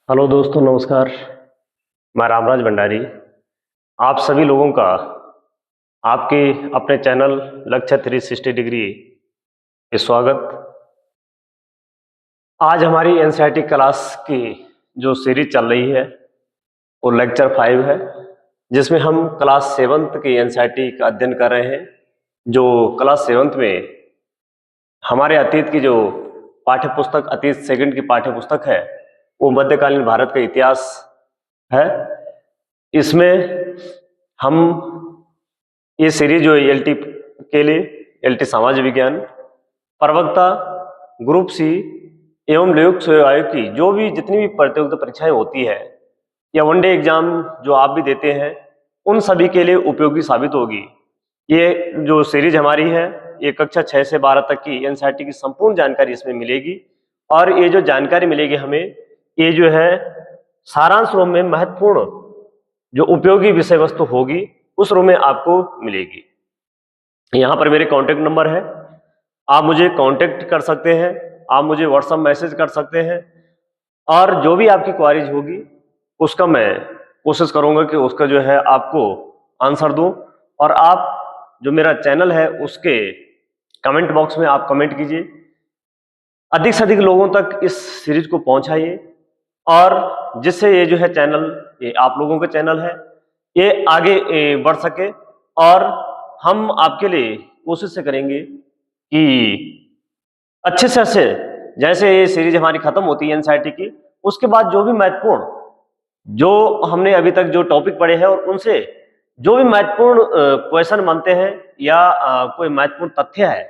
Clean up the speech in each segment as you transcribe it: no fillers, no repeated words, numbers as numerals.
Hello दोस्तों, नमस्कार। मैं रामराज भंडारी। आप सभी लोगों का आपके अपने चैनल लक्ष्य 360 डिग्री पे स्वागत। आज हमारी एनसीईआरटी क्लास की जो सीरीज चल रही है वो लेक्चर 5 है, जिसमें हम क्लास 7th की एनसीईआरटी का अध्ययन कर रहे हैं। जो क्लास 7th में हमारे अतीत की जो पाठ्य पुस्तक, अतीत सेकंड की पाठ्य पुस्तक है, वो मध्यकालीन भारत का इतिहास है। इसमें हम ये सीरीज जो एलटी के लिए एलटी समाज विज्ञान प्रवक्ता ग्रुप सी एवं लोक सेवा आयोग की जो भी जितनी भी प्रतियोगिता परीक्षाएं होती है या वनडे एग्जाम जो आप भी देते हैं, उन सभी के लिए उपयोगी साबित होगी। ये जो सीरीज हमारी है, ये कक्षा 6 से 12 तक की एनसीईआरटी की संपूर्ण जानकारी इसमें मिलेगी। और ये जो जानकारी मिलेगी हमें, ये जो है सारांश रूप में महत्वपूर्ण जो उपयोगी विषय वस्तु होगी उस रूप में आपको मिलेगी। यहाँ पर मेरे कांटेक्ट नंबर है, आप मुझे कांटेक्ट कर सकते हैं, आप मुझे व्हाट्सएप मैसेज कर सकते हैं, और जो भी आपकी क्वारीज होगी उसका मैं कोशिश करूंगा कि उसका जो है आपको आंसर दूं। और आप जो मेरा चैनल है उसके कमेंट बॉक्स में आप कमेंट कीजिए, अधिक से अधिक लोगों तक इस सीरीज को पहुंचाइए, और जिससे ये जो है चैनल, ये आप लोगों का चैनल है, ये आगे बढ़ सके। और हम आपके लिए कोशिश से करेंगे कि अच्छे से अच्छे, जैसे ये सीरीज हमारी खत्म होती है एनसीईआरटी की, उसके बाद जो भी महत्वपूर्ण, जो हमने अभी तक जो टॉपिक पढ़े हैं और उनसे जो भी महत्वपूर्ण क्वेश्चन बनते हैं या कोई महत्वपूर्ण तथ्य है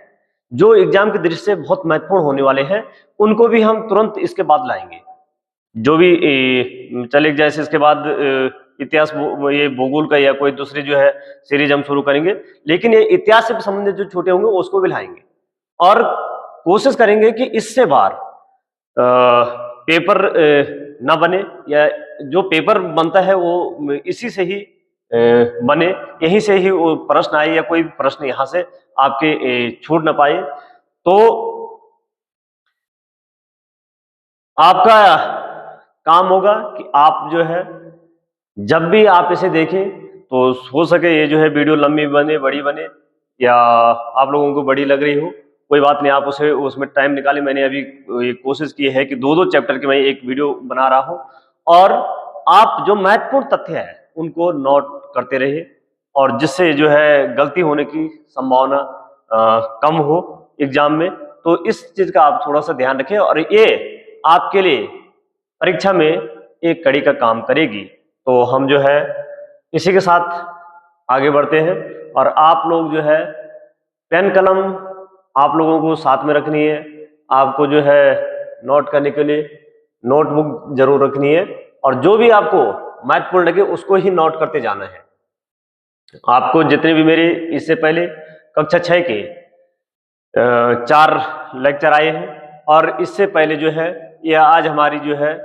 जो एग्जाम की दृष्टि से बहुत महत्वपूर्ण होने वाले हैं, उनको भी हम तुरंत इसके बाद लाएंगे। जो भी चले, जैसे इसके बाद इतिहास ये भूगोल का या कोई दूसरी जो है सीरीज हम शुरू करेंगे, लेकिन ये इतिहास से संबंधित जो छोटे होंगे उसको भी लाएंगे। और कोशिश करेंगे कि इससे बार पेपर ना बने, या जो पेपर बनता है वो इसी से ही बने, यहीं से ही वो प्रश्न आए या कोई प्रश्न यहाँ से आपके छूट ना पाए। तो आपका काम होगा कि आप जो है जब भी आप इसे देखें तो हो सके ये जो है वीडियो लंबी बने, बड़ी बने, या आप लोगों को बड़ी लग रही हो, कोई बात नहीं, आप उसे उसमें टाइम निकालें। मैंने अभी ये कोशिश की है कि दो चैप्टर की मैं एक वीडियो बना रहा हूं, और आप जो महत्वपूर्ण तथ्य है उनको नोट करते रहिए, और जिससे जो है गलती होने की संभावना कम हो एग्जाम में। तो इस चीज का आप थोड़ा सा ध्यान रखें, और ये आपके लिए परीक्षा में एक कड़ी का काम करेगी। तो हम जो है इसी के साथ आगे बढ़ते हैं, और आप लोग जो है पेन कलम आप लोगों को साथ में रखनी है। आपको जो है नोट करने के लिए नोटबुक जरूर रखनी है, और जो भी आपको महत्वपूर्ण लगे उसको ही नोट करते जाना है। आपको जितने भी मेरे इससे पहले कक्षा 6 के 4 लेक्चर आए हैं, और इससे पहले जो है यह आज हमारी जो है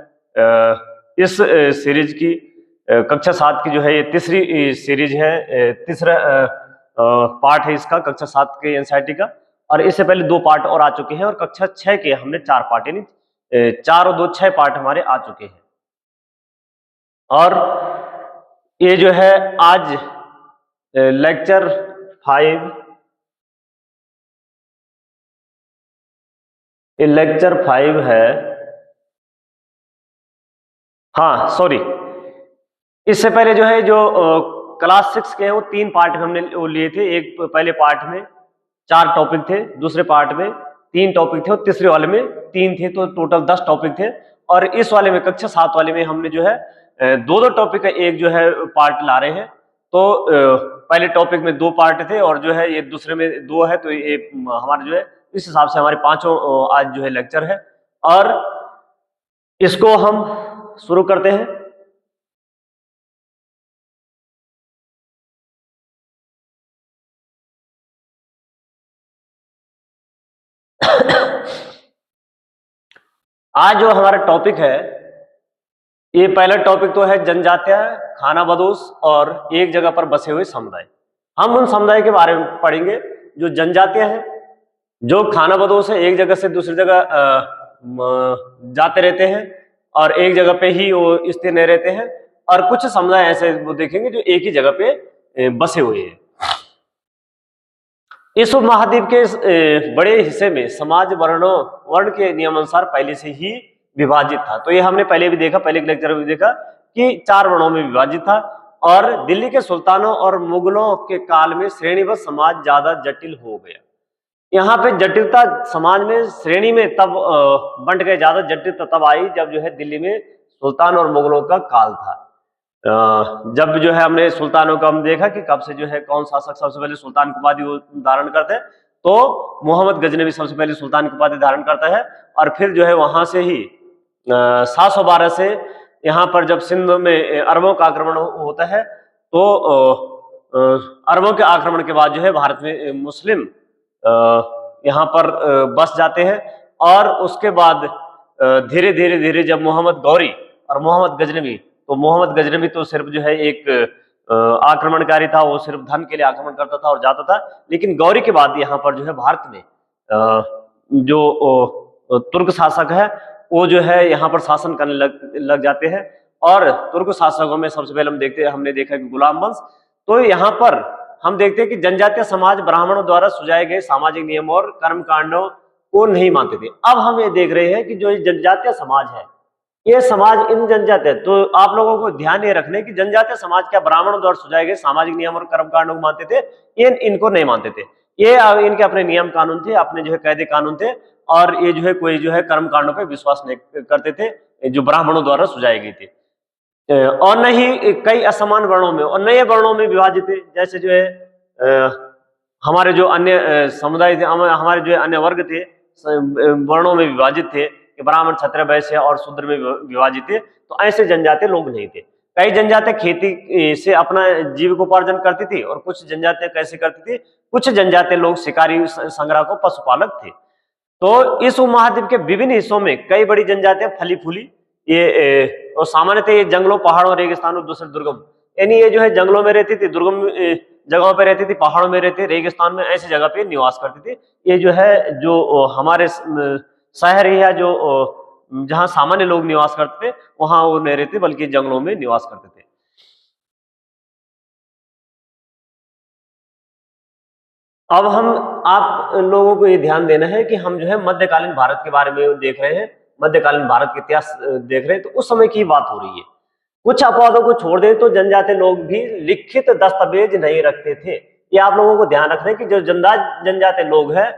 इस सीरीज की कक्षा 7 की जो है ये तीसरी सीरीज है, तीसरा पार्ट है इसका, कक्षा 7 के एनसीईआरटी का। और इससे पहले 2 पार्ट और आ चुके हैं, और कक्षा 6 के हमने 4 पार्ट, यानी 4 और 2 6 पार्ट हमारे आ चुके हैं। और ये जो है आज लेक्चर 5, ये लेक्चर 5 है। हाँ सॉरी, इससे पहले जो है जो क्लास 6 के हैं वो 3 पार्ट हमने वो लिए थे। एक पहले पार्ट में 4 टॉपिक थे, दूसरे पार्ट में 3 टॉपिक थे, और तीसरे वाले में 3 थे, तो टोटल 10 टॉपिक थे। और इस वाले में कक्षा 7 वाले में हमने जो है 2 टॉपिक का एक जो है पार्ट ला रहे हैं। तो पहले टॉपिक में 2 पार्ट थे, और जो है ये दूसरे में 2 है, तो ये हमारे जो है इस हिसाब से हमारे 5 आज जो है लेक्चर है, और इसको हम शुरू करते हैं। आज जो हमारा टॉपिक है, ये पहला टॉपिक तो है जनजातीय, खानाबदोश और एक जगह पर बसे हुए समुदाय। हम उन समुदाय के बारे में पढ़ेंगे जो जनजातीय है, जो खानाबदोश है, एक जगह से दूसरी जगह जाते रहते हैं, और एक जगह पे ही वो स्थिर नहीं रहते हैं, और कुछ समुदाय ऐसे वो देखेंगे जो एक ही जगह पे बसे हुए हैं। इस उपमहाद्वीप के बड़े हिस्से में समाज वर्ण के नियमानुसार पहले से ही विभाजित था। तो ये हमने पहले भी देखा, पहले के लेक्चर में भी देखा कि 4 वर्णों में विभाजित था, और दिल्ली के सुल्तानों और मुगलों के काल में श्रेणीबद्ध समाज ज्यादा जटिल हो गया। यहाँ पे जटिलता समाज में श्रेणी में तब बंट गए, ज्यादा जटिलता तब आई जब जो है दिल्ली में सुल्तान और मुगलों का काल था। जब जो है हमने सुल्तानों का हम देखा कि कब से जो है कौन शासक सबसे पहले सुल्तान की उपाधि धारण करते हैं, तो मोहम्मद गजनवी सबसे पहले सुल्तान की उपाधि धारण करता है, और फिर जो है वहां से ही 712 से यहाँ पर जब सिंध में अरबों का आक्रमण होता है, तो अरबों के आक्रमण के बाद जो है भारत में मुस्लिम यहाँ पर बस जाते हैं, और उसके बाद धीरे धीरे धीरे जब मोहम्मद गौरी और मोहम्मद गजनवी, तो मोहम्मद गजनवी तो सिर्फ जो है एक आक्रमणकारी था, वो सिर्फ धन के लिए आक्रमण करता था और जाता था, लेकिन गौरी के बाद यहाँ पर जो है भारत में जो तुर्क शासक है वो जो है यहाँ पर शासन करने लग जाते हैं। और तुर्क शासकों में सबसे पहले हमने देखा कि गुलाम वंश। तो यहाँ पर हम देखते हैं कि जनजातीय समाज ब्राह्मणों द्वारा सुझाए गए सामाजिक नियमों और कर्म कांडों को नहीं मानते थे। अब हम ये देख रहे हैं कि जो जनजातीय समाज है, ये समाज इन जनजातीय, तो आप लोगों को ध्यान ये रखने की जनजातीय समाज क्या ब्राह्मणों द्वारा सुझाए गए सामाजिक नियम और कर्म कांडों को मानते थे? ये इनको नहीं मानते थे। ये इनके अपने नियम कानून थे, अपने जो है कायदे कानून थे, और ये जो है कोई जो है कर्म कांडों पर विश्वास नहीं करते थे जो ब्राह्मणों द्वारा सुझाए गए थे। और न ही कई असमान वर्णों में और नए वर्णों में विभाजित थे। जैसे जो है हमारे जो अन्य समुदाय थे, हमारे जो अन्य वर्ग थे वर्णों में विभाजित थे कि ब्राह्मण, क्षत्रिय, वैश्य और शूद्र में विभाजित थे। तो ऐसे जनजातीय लोग नहीं थे। कई जनजातियां खेती से अपना जीविकोपार्जन करती थी, और कुछ जनजातियां कैसे करती थी, कुछ जनजातीय लोग शिकारी संग्राहक को पशुपालक थे। तो इस उपमहाद्वीप के विभिन्न हिस्सों में कई बड़ी जनजातियां फली फूली, ये और सामान्यतः ये जंगलों, पहाड़ों, रेगिस्तानों, दूसरे दुर्गम, यानी ये जो है जंगलों में रहती थी, दुर्गम जगहों पे रहती थी, पहाड़ों में रहती, रेगिस्तान में, ऐसी जगह पे निवास करती थी। ये जो है जो हमारे शहर या जो जहाँ सामान्य लोग निवास करते थे वहां वो नहीं रहते, बल्कि जंगलों में निवास करते थे। अब हम आप लोगों को ये ध्यान देना है कि हम जो है मध्यकालीन भारत के बारे में देख रहे हैं, मध्यकालीन भारत के इतिहास देख रहे हैं। तो उस समय की बात हो रही है। कुछ अपवादों को छोड़ दें तो जनजातीय लोग भी लिखित दस्तावेज नहीं रखते थे। ये आप लोगों को ध्यान रखना है कि जो जनजातीय लोग हैं,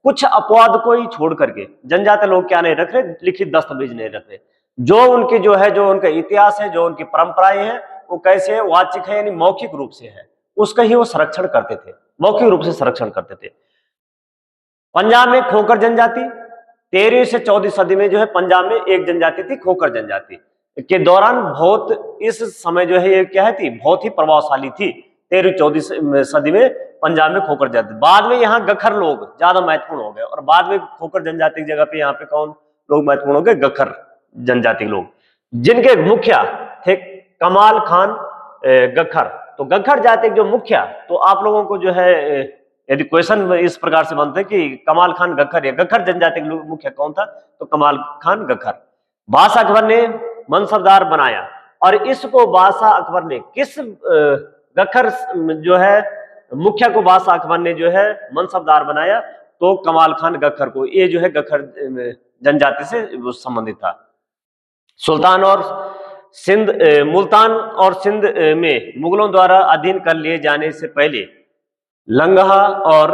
कुछ अपवाद को ही छोड़ करके जनजातीय लोग क्या नहीं रख रहे, लिखित दस्तावेज नहीं रख रहे। जो उनकी जो है, जो उनका इतिहास है, जो उनकी परंपराएं हैं, वो कैसे है, वाचिक है, यानी मौखिक रूप से है, उसका ही वो संरक्षण करते थे, मौखिक रूप से संरक्षण करते थे। पंजाब में खोकर जनजाति 13वीं से 14वीं सदी में जो है पंजाब में एक जनजाति थी, खोकर जनजाति के दौरान बहुत, इस समय जो है ये क्या है थी, बहुत ही प्रभावशाली थी। 13वीं 14वीं सदी में पंजाब में खोकर जनजाति, बाद में यहाँ गखर लोग ज्यादा महत्वपूर्ण हो गए, और बाद में खोकर जनजाति की जगह पे यहाँ पे कौन लोग महत्वपूर्ण हो गए? गखर जनजाति लोग, जिनके मुखिया थे कमाल खान गखर। तो गखर जाति जो मुखिया, तो आप लोगों को जो है यदि क्वेश्चन इस प्रकार से बनते कि कमाल खान गखर या गखर जनजाति का मुखिया कौन था, तो कमाल खान गखर। बादशाह अकबर ने मनसबदार बनाया, और इसको बादशाह अकबर ने किस गखर जो है मुखिया को बादशाह अकबर ने जो है मनसबदार बनाया? तो कमाल खान गखर को। ये जो है गखर जनजाति से संबंधित था। सुल्तान और सिंध, मुल्तान और सिंध में मुगलों द्वारा अधीन कर लिए जाने से पहले लंगहा और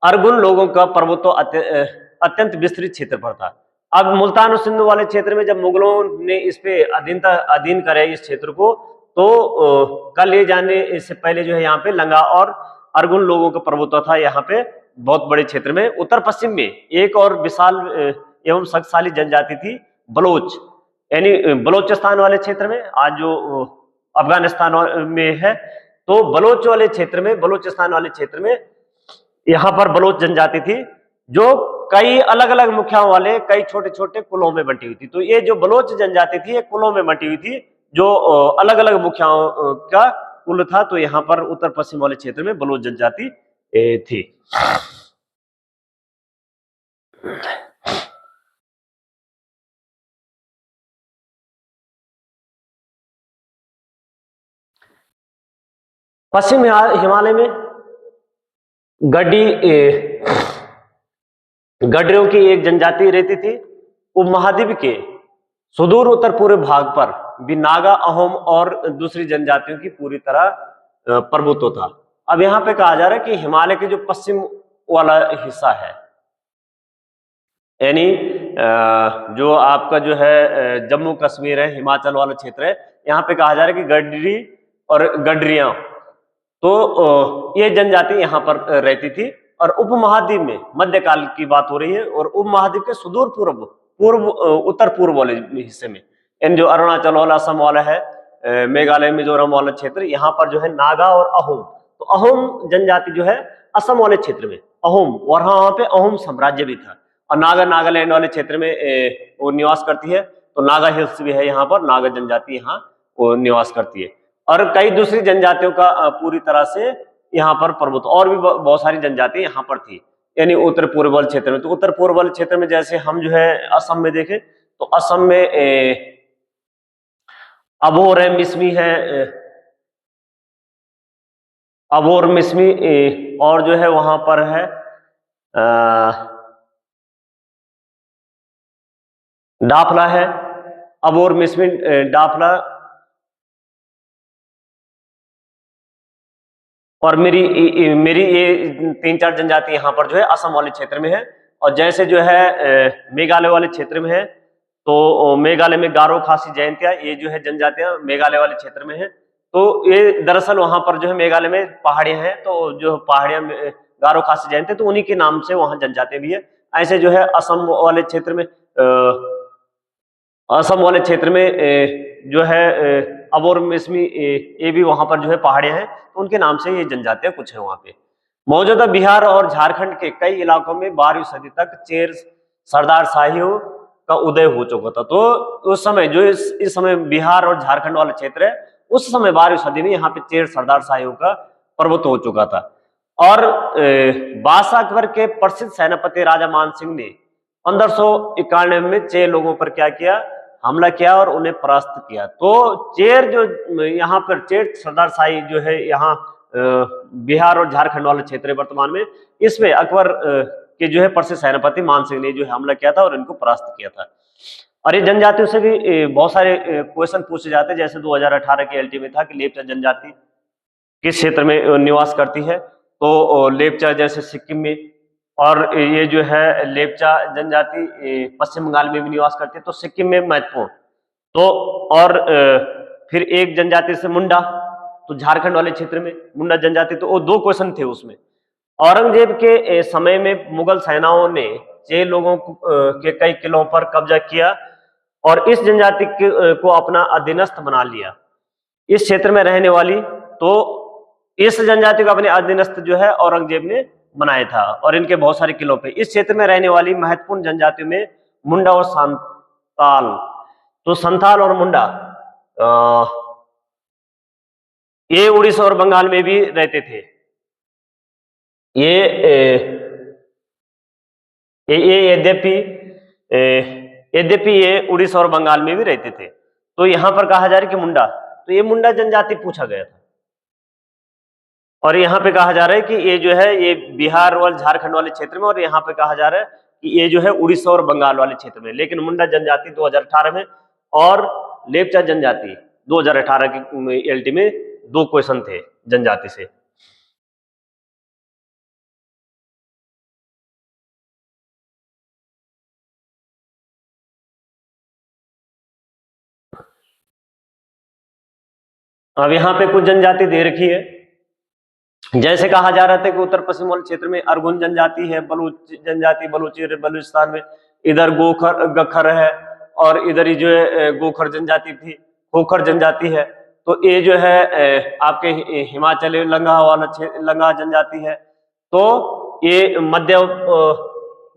अरगुन लोगों का प्रभुत्व अत्यंत विस्तृत क्षेत्र पर था। अब मुल्तान और सिंध वाले क्षेत्र में जब मुगलों ने इस पे अधीन करे इस क्षेत्र को, तो कर लिए जाने से पहले जो है यहाँ पे लंगा और अरगुन लोगों का प्रभुत्व था यहाँ पे बहुत बड़े क्षेत्र में। उत्तर पश्चिम में एक और विशाल एवं शक्तिशाली जनजाति थी बलोच, यानी बलोचिस्तान वाले क्षेत्र में, आज जो अफगानिस्तान में है, तो बलोच वाले क्षेत्र में, बलोचिस्तान वाले क्षेत्र में यहाँ पर बलोच जनजाति थी, जो कई अलग अलग मुखियाओं वाले कई छोटे छोटे कुलों में बंटी हुई थी। तो ये जो बलोच जनजाति थी, ये कुलों में बंटी हुई थी, जो अलग अलग मुखियाओं का कुल था। तो यहाँ पर उत्तर पश्चिम वाले क्षेत्र में बलोच जनजाति थी। पश्चिम हिमालय में गडरियों की एक जनजाति रहती थी। उपमहाद्वीप के सुदूर उत्तर पूर्व भाग पर भी नागा, अहोम और दूसरी जनजातियों की पूरी तरह प्रभुत्व था। अब यहाँ पे कहा जा रहा है कि हिमालय के जो पश्चिम वाला हिस्सा है, यानी जो आपका जो है जम्मू कश्मीर है, हिमाचल वाला क्षेत्र है, यहाँ पे कहा जा रहा है कि गडरी और गडरियां, तो ये जनजाति यहाँ पर रहती थी। और उपमहाद्वीप में मध्यकाल की बात हो रही है, और उपमहाद्वीप के सुदूर पूर्व उत्तर पूर्व वाले हिस्से में, इन जो अरुणाचल वाला, असम वाला है, मेघालय, मिजोरम वाला क्षेत्र, यहाँ पर जो है नागा और अहोम, तो अहोम जनजाति जो है असम वाले क्षेत्र में, अहोम, और वहां पे अहोम साम्राज्य भी था। और नागालैंड वाले क्षेत्र में वो निवास करती है। तो नागा हिल्स भी है यहाँ पर, नागा जनजाति यहाँ वो निवास करती है। और कई दूसरी जनजातियों का पूरी तरह से यहाँ पर प्रभुत्व, और भी बहुत सारी जनजाति यहाँ पर थी, यानी उत्तर पूर्वल क्षेत्र में। तो उत्तर पूर्वल क्षेत्र में जैसे हम जो है असम में देखें, तो असम में अबोर है, मिसमी है, अबोर, मिसमी, और जो है वहां पर है डाफला है, अबोर, मिसमी, डाफला, और मेरी ये 3-4 जनजाति यहाँ पर जो है असम वाले क्षेत्र में है। और जैसे जो है मेघालय वाले क्षेत्र में है, तो मेघालय में गारो, खासी, जयंतिया, ये जो है जनजातियां मेघालय वाले क्षेत्र में है। तो ये दरअसल वहां पर जो है मेघालय में पहाड़ियां हैं, तो जो पहाड़ियां गारो, खासी, जयंतिया, तो उन्हीं के नाम से वहां जनजातियां भी है। ऐसे जो है असम वाले क्षेत्र में जो है अबोर, मिसमी, ये भी वहां पर जो है पहाड़ियां हैं, तो उनके नाम से ये जनजातियां कुछ है वहां पे। मौजूदा बिहार और झारखंड के कई इलाकों में 12वीं सदी तक चेर सरदार शाहियों का उदय हो चुका था। तो उस समय जो इस समय बिहार और झारखंड वाला क्षेत्र है, उस समय 12वीं सदी में यहाँ पे चेर सरदार शाहियों का प्रभुत्व हो चुका था। और बादशाह अकबर के प्रसिद्ध सेनापति राजा मान सिंह ने 1591 में चेर लोगों पर क्या किया, हमला किया और उन्हें परास्त किया। तो चेर जो यहाँ पर चेर सरदार शाही जो है यहाँ बिहार और झारखंड वाले क्षेत्र है वर्तमान में, इसमें अकबर के जो है प्रसिद्ध सेनापति मान सिंह ने जो है हमला किया था और इनको परास्त किया था। और ये जनजातियों से भी बहुत सारे क्वेश्चन पूछे जाते हैं। जैसे 2018 के एलटी में था कि लेपचा जनजाति किस क्षेत्र में निवास करती है, तो लेपचा जैसे सिक्किम में, और ये जो है लेपचा जनजाति पश्चिम बंगाल में भी निवास करती है, तो सिक्किम में महत्वपूर्ण। तो और फिर एक जनजाति से मुंडा, तो झारखंड वाले क्षेत्र में मुंडा जनजाति, तो वो 2 क्वेश्चन थे उसमें। औरंगजेब के समय में मुगल सेनाओं ने चेर लोगों के कई किलों पर कब्जा किया और इस जनजाति को अपना अधीनस्थ बना लिया। इस क्षेत्र में रहने वाली, तो इस जनजाति को अपने अधीनस्थ जो है औरंगजेब ने बनाया था, और इनके बहुत सारे किलों पे। इस क्षेत्र में रहने वाली महत्वपूर्ण जनजातियों में मुंडा और संताल, तो संथाल और मुंडा ये उड़ीसा और बंगाल में भी रहते थे। ये यद्यपि ये उड़ीसा और बंगाल में भी रहते थे। तो यहां पर कहा जा रहा है कि मुंडा, तो ये मुंडा जनजाति पूछा गया था। और यहाँ पे कहा जा रहा है कि ये जो है ये बिहार और झारखंड वाले क्षेत्र में, और यहाँ पे कहा जा रहा है कि ये जो है उड़ीसा और बंगाल वाले क्षेत्र में। लेकिन मुंडा जनजाति 2018 में और लेपचा जनजाति 2018 की एलटी में 2 क्वेश्चन थे जनजाति से। अब यहाँ पे कुछ जनजाति दे रखी है। जैसे कहा जा रहा था कि उत्तर पश्चिम वाले क्षेत्र में अरगुन जनजाति है, बलूच जनजाति बलूचिस्तान में, इधर गोखर गखर है, और इधर ही जो है गोखर जनजाति थी, खोखर जनजाति है। तो ये जो है आपके हिमाचल लंगा वाला लंगा जनजाति है। तो ये मध्य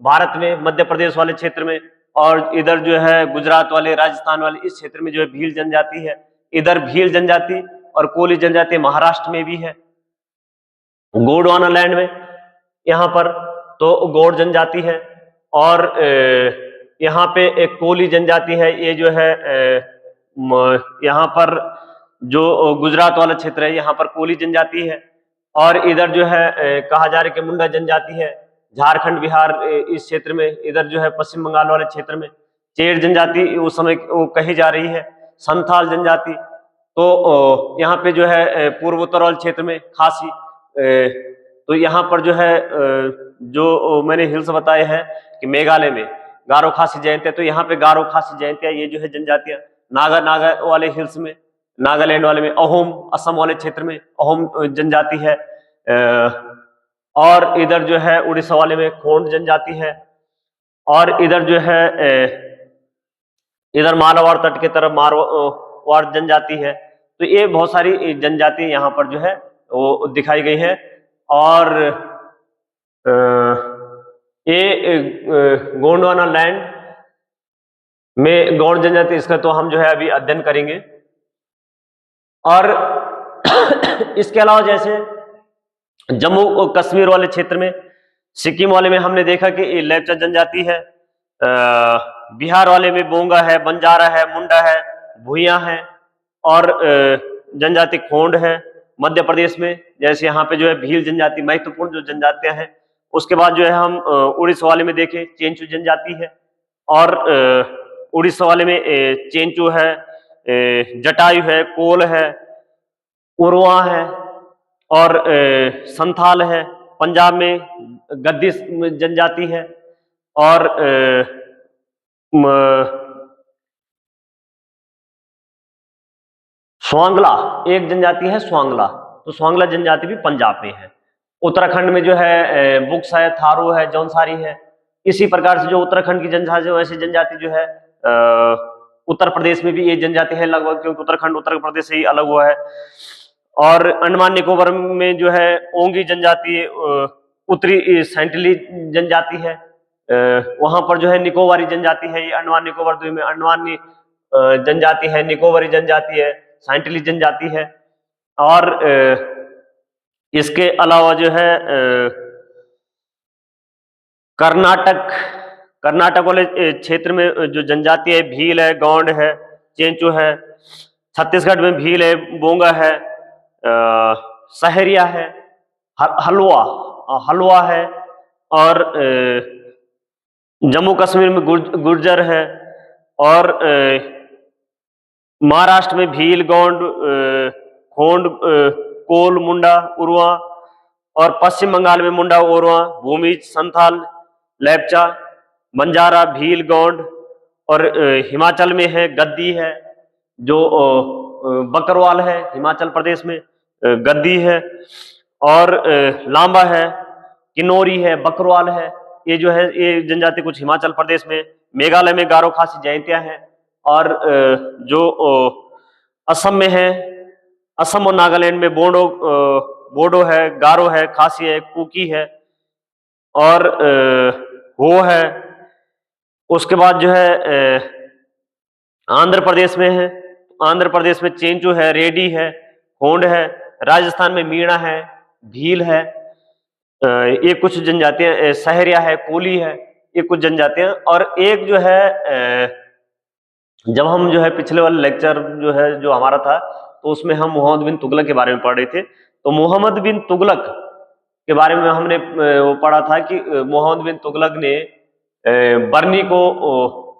भारत में, मध्य प्रदेश वाले क्षेत्र में, और इधर जो है गुजरात वाले, राजस्थान वाले इस क्षेत्र में जो है भील जनजाति है। इधर भील जनजाति और कोली जनजाति महाराष्ट्र में भी है, गोंडवाना लैंड में यहाँ पर, तो गौड़ जनजाति है। और यहाँ पे एक कोली जनजाति है, ये जो है यहाँ पर जो गुजरात वाला क्षेत्र है यहाँ पर कोली जनजाति है, और इधर जो है कहा जा रहा है कि मुंडा जनजाति है। झारखंड बिहार इस क्षेत्र में, इधर जो है पश्चिम बंगाल वाले क्षेत्र में चेर जनजाति उस समय वो कही जा रही है। संथाल जनजाति, तो यहाँ पे जो है पूर्वोत्तर वाले क्षेत्र में खासी, तो यहाँ पर जो है जो मैंने हिल्स बताए हैं कि मेघालय में गारो खासी जयंतिया, तो यहाँ पे गारो खासी जयंतिया ये जो है जनजातियां। नागा वाले हिल्स में, नागालैंड वाले में अहोम, असम वाले क्षेत्र में अहोम जनजाति है, और इधर जो है उड़ीसा वाले में खोंड जनजाति है, और इधर जो है इधर मालाबार तट की तरफ मारवाड़ जनजाति है। तो ये बहुत सारी जनजाति यहाँ पर जो है वो दिखाई गई है। और ये गोंडवाना लैंड में गौड़ जनजाति, इसका तो हम जो है अभी अध्ययन करेंगे। और इसके अलावा जैसे जम्मू और कश्मीर वाले क्षेत्र में, सिक्किम वाले में हमने देखा कि लेप्चा जनजाति है, बिहार वाले में बोंगा है, बंजारा है, मुंडा है, भूया है, और जनजाति खोंड है। मध्य प्रदेश में जैसे यहाँ पे जो है भील जनजाति महत्वपूर्ण जो जनजातियां हैं। उसके बाद जो है हम उड़ीसा वाले में देखें चेंचू जनजाति है, और उड़ीसा वाले में चेंचू है, जटायु है, कोल है, उरवा है, और संथाल है। पंजाब में गद्दी जनजाति है, और स्वांगला एक जनजाति है, स्वांगला, तो स्वांगला जनजाति भी पंजाब में है। उत्तराखंड में जो है बुक्स है, थारू है, जौनसारी है। इसी प्रकार से जो उत्तराखंड की जनजाति, वैसे जनजाति जो है उत्तर प्रदेश में भी ये जनजाति है लगभग, क्योंकि उत्तराखंड उत्तर प्रदेश से ही अलग हुआ है। और अंडमान निकोबार में जो है ओंगी जनजाति, उत्तरी सैंटली जनजाति है, वहां पर जो है निकोबारी जनजाति है। ये अंडमान निकोबार द्वीप में अंडमानी जनजाति है, निकोबारी जनजाति है, सैंटली जनजाति है। और इसके अलावा जो है कर्नाटक वाले क्षेत्र में जो जनजाति है, भील है, गौंड है, चेंचू है। छत्तीसगढ़ में भील है, बोंगा है, सहरिया है, हलवा है, और जम्मू कश्मीर में गुर्जर है, और महाराष्ट्र में भील, गौंड, खोंड, कोल, मुंडा, उरवा, और पश्चिम बंगाल में मुंडा, ओरवा, भूमिज, संथाल, लेप्चा, बंजारा, भील, गौंड, और हिमाचल में है गद्दी है, जो बकरवाल है, हिमाचल प्रदेश में गद्दी है, और लांबा है, किन्नौरी है, बकरवाल है। ये जो है ये जनजाति कुछ हिमाचल प्रदेश में। मेघालय में गारो खासी जयंतियां हैं, और जो असम में है, असम और नागालैंड में बोडो है, गारो है, खासी है, कुकी है, और हो है। उसके बाद जो है आंध्र प्रदेश में है, आंध्र प्रदेश में चेंचू है, रेडी है, होंड है। राजस्थान में मीणा है, भील है, ये कुछ जनजातियां, सहरिया है, कोली है, ये कुछ जनजातियां। और एक जो है जब हम जो है पिछले वाले लेक्चर जो है जो हमारा था, तो उसमें हम मोहम्मद बिन तुगलक के बारे में पढ़ रहे थे। तो मोहम्मद बिन तुगलक के बारे में हमने वो पढ़ा था कि मोहम्मद बिन तुगलक ने बर्नी को,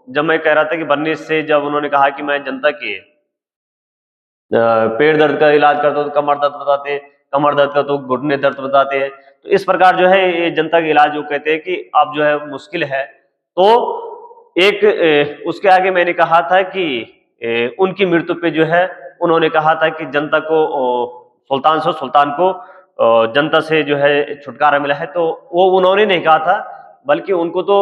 जब मैं कह रहा था कि बर्नी से जब उन्होंने कहा कि मैं जनता के पेट दर्द का इलाज करता हूं तो कमर दर्द बताते हैं, कमर दर्द का तो घुटने दर्द बताते हैं। तो इस प्रकार जो है ये जनता का इलाज जो कहते हैं कि अब जो है मुश्किल है। तो एक उसके आगे मैंने कहा था कि उनकी मृत्यु पे जो है उन्होंने कहा था कि जनता को सुल्तान को जनता से जो है छुटकारा मिला है। तो वो उन्होंने नहीं कहा था, बल्कि उनको तो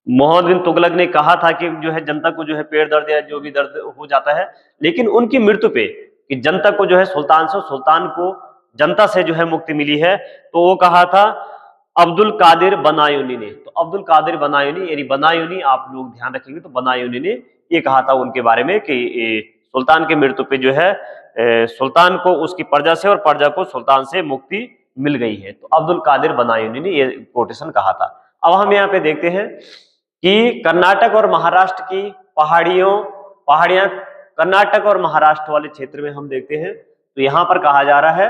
मोहम्मद बिन तुगलक ने कहा था कि जो है जनता को जो है पेट दर्द या जो भी दर्द हो जाता है, लेकिन उनकी मृत्यु पे कि जनता को जो है सुल्तान को जनता से जो है मुक्ति मिली है, तो वो कहा था अब्दुल कादिर बनायूनी ने। तो अब्दुल कादिर बनायूनी यानी बनायूनी, आप लोग ध्यान रखेंगे तो बनायूनी ने ये कहा था उनके बारे में कि सुल्तान की मृत्यु पे जो है सुल्तान को उसकी प्रजा से और प्रजा को सुल्तान से मुक्ति मिल गई है। तो अब्दुल कादिर बनायूनी ने ये कोटेशन कहा था। अब हम यहाँ पे देखते हैं कि कर्नाटक और महाराष्ट्र की पहाड़ियां कर्नाटक और महाराष्ट्र वाले क्षेत्र में हम देखते हैं तो यहाँ पर कहा जा रहा है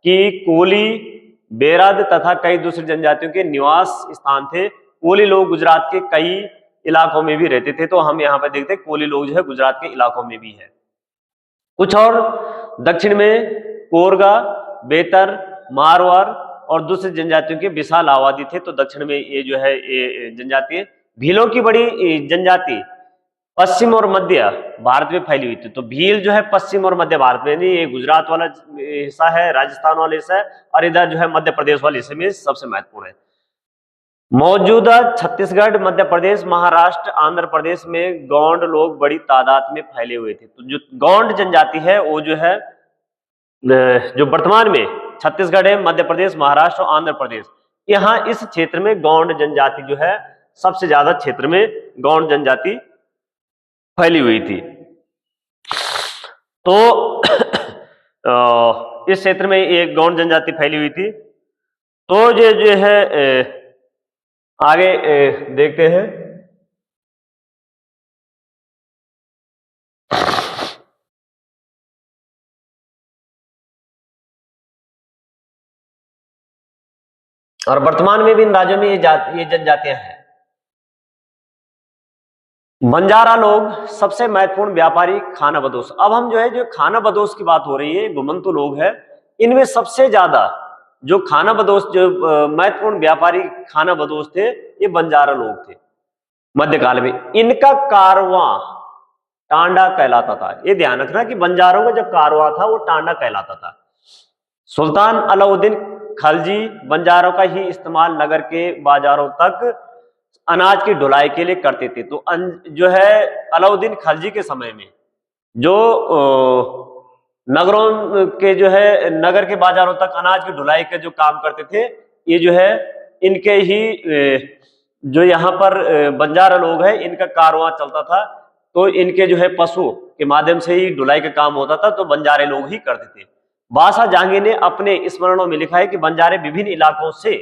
कि कोली, बेरद तथा कई दूसरी जनजातियों के निवास स्थान थे। कोली लोग गुजरात के कई इलाकों में भी रहते थे। तो हम यहाँ पे देखते हैं कोली लोग जो है गुजरात के इलाकों में भी है। कुछ और दक्षिण में कोरगा, बेतर, मारवाड़ और दूसरी जनजातियों की विशाल आबादी थे। तो दक्षिण में ये जो है ये जनजाति है। भीलों की बड़ी जनजाति पश्चिम और मध्य भारत में फैली हुई थी। तो भील जो है पश्चिम और मध्य भारत में, नहीं ये गुजरात वाला हिस्सा है, राजस्थान वाला हिस्सा है, और इधर जो है मध्य प्रदेश वाले हिस्से में सबसे महत्वपूर्ण है। मौजूदा छत्तीसगढ़, मध्य प्रदेश, महाराष्ट्र, आंध्र प्रदेश में गौंड लोग बड़ी तादाद में फैले हुए थे। तो जो गौंड जनजाति है वो जो है जो वर्तमान में छत्तीसगढ़ है, मध्य प्रदेश, महाराष्ट्र और आंध्र प्रदेश, यहाँ इस क्षेत्र में गौंड जनजाति जो है सबसे ज्यादा क्षेत्र में गौंड जनजाति फैली हुई थी। तो इस क्षेत्र में एक गौंड जनजाति फैली हुई थी। तो ये जो है आगे देखते हैं। और वर्तमान में भी इन राज्यों में ये जनजातियां हैं। बंजारा लोग सबसे महत्वपूर्ण व्यापारी खाना बदोश। अब हम जो है जो खाना बदोश की बात हो रही है, घुमंतु लोग हैं, इनमें सबसे ज्यादा जो खाना बदोश जो महत्वपूर्ण व्यापारी खाना बदोश थे ये बंजारा लोग थे मध्यकाल में। इनका कारवां टांडा कहलाता था। ये ध्यान रखना कि बंजारों का जो कारवां था वो टांडा कहलाता था। सुल्तान अलाउद्दीन खलजी बंजारों का ही इस्तेमाल नगर के बाजारों तक अनाज की ढुलाई के लिए करते थे। तो जो है अलाउद्दीन खलजी के समय में जो नगरों के जो है नगर के बाजारों तक अनाज की ढुलाई का जो काम करते थे, ये जो है इनके ही जो यहाँ पर बंजारा लोग हैं इनका कारवां चलता था। तो इनके जो है पशु के माध्यम से ही ढुलाई का काम होता था। तो बंजारे लोग ही करते थे। बादशाह जहांगीर ने अपने स्मरणों में लिखा है कि बंजारे विभिन्न इलाकों से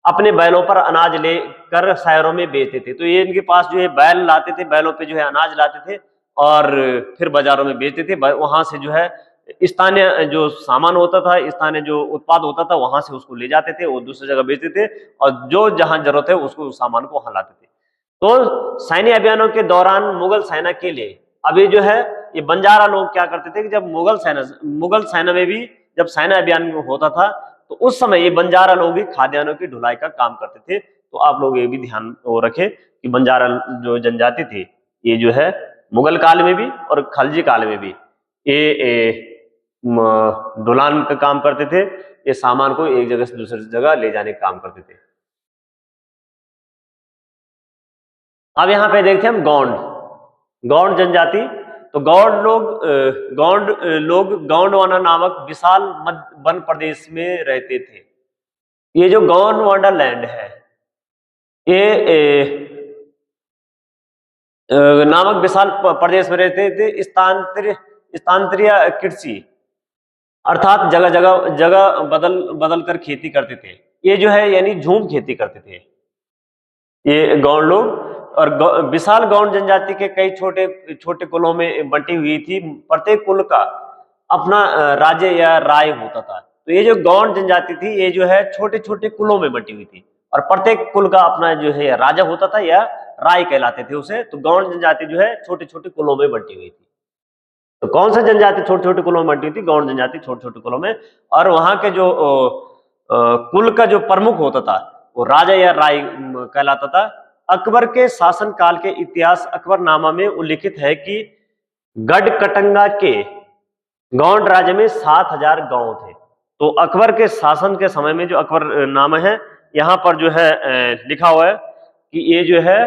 अपने बैलों पर अनाज लेकर शहरों में बेचते थे। तो ये इनके पास जो है बैल लाते थे, बैलों पे जो है अनाज लाते थे और फिर बाजारों में बेचते थे। वहां से जो है स्थानीय जो सामान होता था, स्थानीय जो उत्पाद होता था, वहां से उसको ले जाते थे और दूसरी जगह बेचते थे और जो जहां जरूरत है उसको उस सामान को वहां लाते थे। तो सैन्य अभियानों के दौरान मुगल सेना के लिए अब ये जो है ये बंजारा लोग क्या करते थे कि जब मुगल सेना में भी जब सैन्य अभियान होता था तो उस समय ये बंजारा लोग ही खाद्यान्नों की ढुलाई का काम करते थे। तो आप लोग ये भी ध्यान रखें कि बंजारा जो जनजाति थी ये जो है मुगल काल में भी और खलजी काल में भी ये ढुलान का काम करते थे। ये सामान को एक जगह से दूसरी जगह ले जाने का काम करते थे। अब यहाँ पे देखते हैं हम गौंड जनजाति। तो गौंड लोग गोंडवाना नामक विशाल वन प्रदेश में रहते थे। ये जो गोंडवाना लैंड है ये नामक विशाल प्रदेश में रहते थे। स्थानांतरीय कृषि अर्थात जगह बदल कर खेती करते थे। ये जो है यानी झूम खेती करते थे ये गौंड लोग। और विशाल गौंड जनजाति के कई छोटे छोटे कुलों में बंटी हुई थी। प्रत्येक कुल का अपना राज्य या राय होता था। तो ये जो गौंड जनजाति थी ये जो है छोटे छोटे कुलों में बंटी हुई थी और प्रत्येक कुल का अपना जो है राजा होता था या राय कहलाते थे उसे। तो गौंड जनजाति जो है छोटे छोटे कुलों में बंटी हुई थी। तो कौन सा जनजाति छोटे छोटे कुलों में बंटी हुई थी? गौंड जनजाति छोटे छोटे कुलों में। और वहां के जो कुल का जो प्रमुख होता था वो राजा या राय कहलाता था। अकबर के शासनकाल के इतिहास अकबरनामा में उल्लिखित है कि गढ़कटंगा के गौंड राज्य में 7000 गांव थे। तो अकबर के शासन के समय में जो अकबरनामा है यहाँ पर जो है लिखा हुआ है कि ये जो है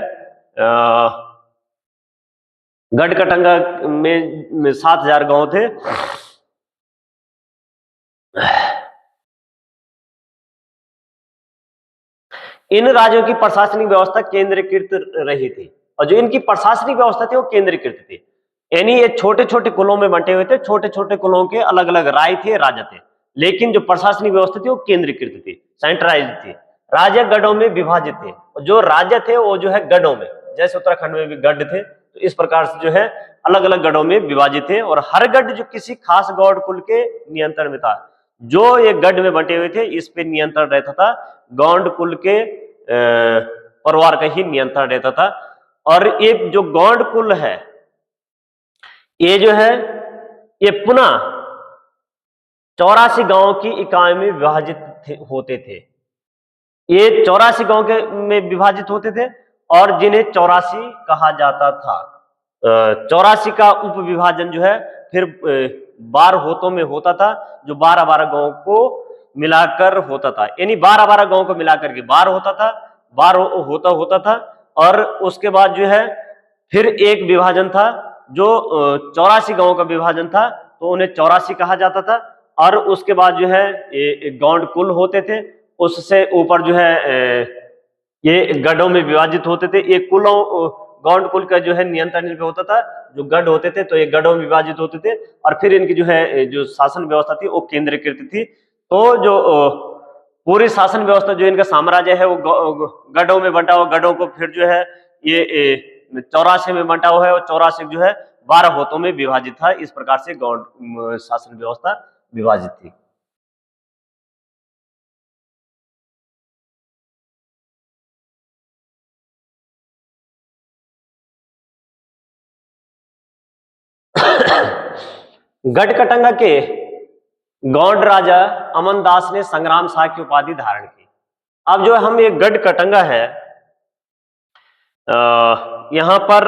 गढ़कटंगा में 7000 गांव थे। इन राज्यों की प्रशासनिक व्यवस्था केंद्रीकृत रही थी और जो इनकी प्रशासनिक व्यवस्था थी वो केंद्रीकृत थी। यानी ये छोटे छोटे कुलों में बंटे हुए थे। छोटे छोटे कुलों के अलग अलग राय थे, राजा थे, लेकिन जो प्रशासनिक व्यवस्था थी वो केंद्रीकृत थी, सेंट्रलाइज थी। राजा गढ़ों में विभाजित थे और जो राजा थे वो जो है गढ़ों में, जैसे उत्तराखंड में भी गढ़ थे, तो इस प्रकार से जो है अलग अलग गढ़ों में विभाजित थे और हर गढ़ जो किसी खास गौड़ कुल के नियंत्रण में था। जो ये गढ़ में बंटे हुए थे इस पे नियंत्रण रहता था, गौंड कुल के परिवार का ही नियंत्रण रहता था। और ये जो गौंड कुल है ये जो है ये पुनः 84 गांव की इकाई में विभाजित होते थे। ये 84 गांव के में विभाजित होते थे और जिन्हें 84 कहा जाता था। 84 का उप विभाजन जो है फिर 12 होतों में होता था, जो 12-12 गांव को मिलाकर होता था। यानी 12-12 गांव को मिलाकर के 12 होता था, 12 होता था। और उसके बाद जो है फिर एक विभाजन था जो 84 गांव का विभाजन था, तो उन्हें 84 कहा जाता था। और उसके बाद जो है ये गौंड कुल होते थे, उससे ऊपर जो है ये गढ़ों में विभाजित होते थे। ये कुलों गौंड कुल का जो है नियंत्रण इन पे होता था, जो गढ़ होते थे तो ये गढ़ों में विभाजित होते थे। और फिर इनकी जो है जो शासन व्यवस्था थी वो केंद्रीकृत थी। तो जो पूरी शासन व्यवस्था जो इनका साम्राज्य है वो गढ़ों में बंटा हुआ, गढ़ों को फिर जो है ये 84 में बंटा हुआ है और 84 जो है 12 होतों में विभाजित था। इस प्रकार से गौंड शासन व्यवस्था विभाजित थी। गढ़कटंगा के गौंड राजा अमनदास ने संग्राम शाह की उपाधि धारण की। अब जो हम ये गढ़कटंगा है यहां पर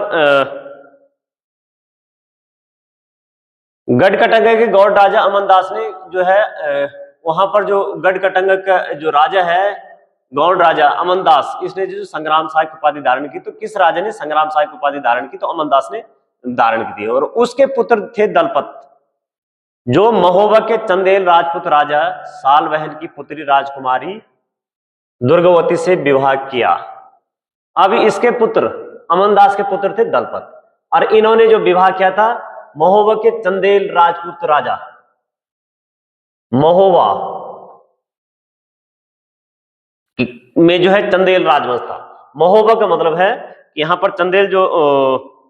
गढ़कटंगा के गौंड राजा अमनदास ने जो है वहां पर जो गढ़कटंगा का जो राजा है गौंड राजा अमनदास, इसने जो संग्राम शाह की उपाधि धारण की। तो किस राजा ने संग्राम शाह की उपाधि धारण की? तो अमनदास ने धारण की थी। और उसके पुत्र थे दलपत, जो महोबा के चंदेल राजपूत राजा सालवहन की पुत्री राजकुमारी दुर्गावती से विवाह किया। अब इसके पुत्र अमनदास के पुत्र थे दलपत, और इन्होंने जो विवाह किया था महोबा के चंदेल राजपूत राजा, महोबा में जो है चंदेल राजवंश था। महोबा का मतलब है कि यहाँ पर चंदेल जो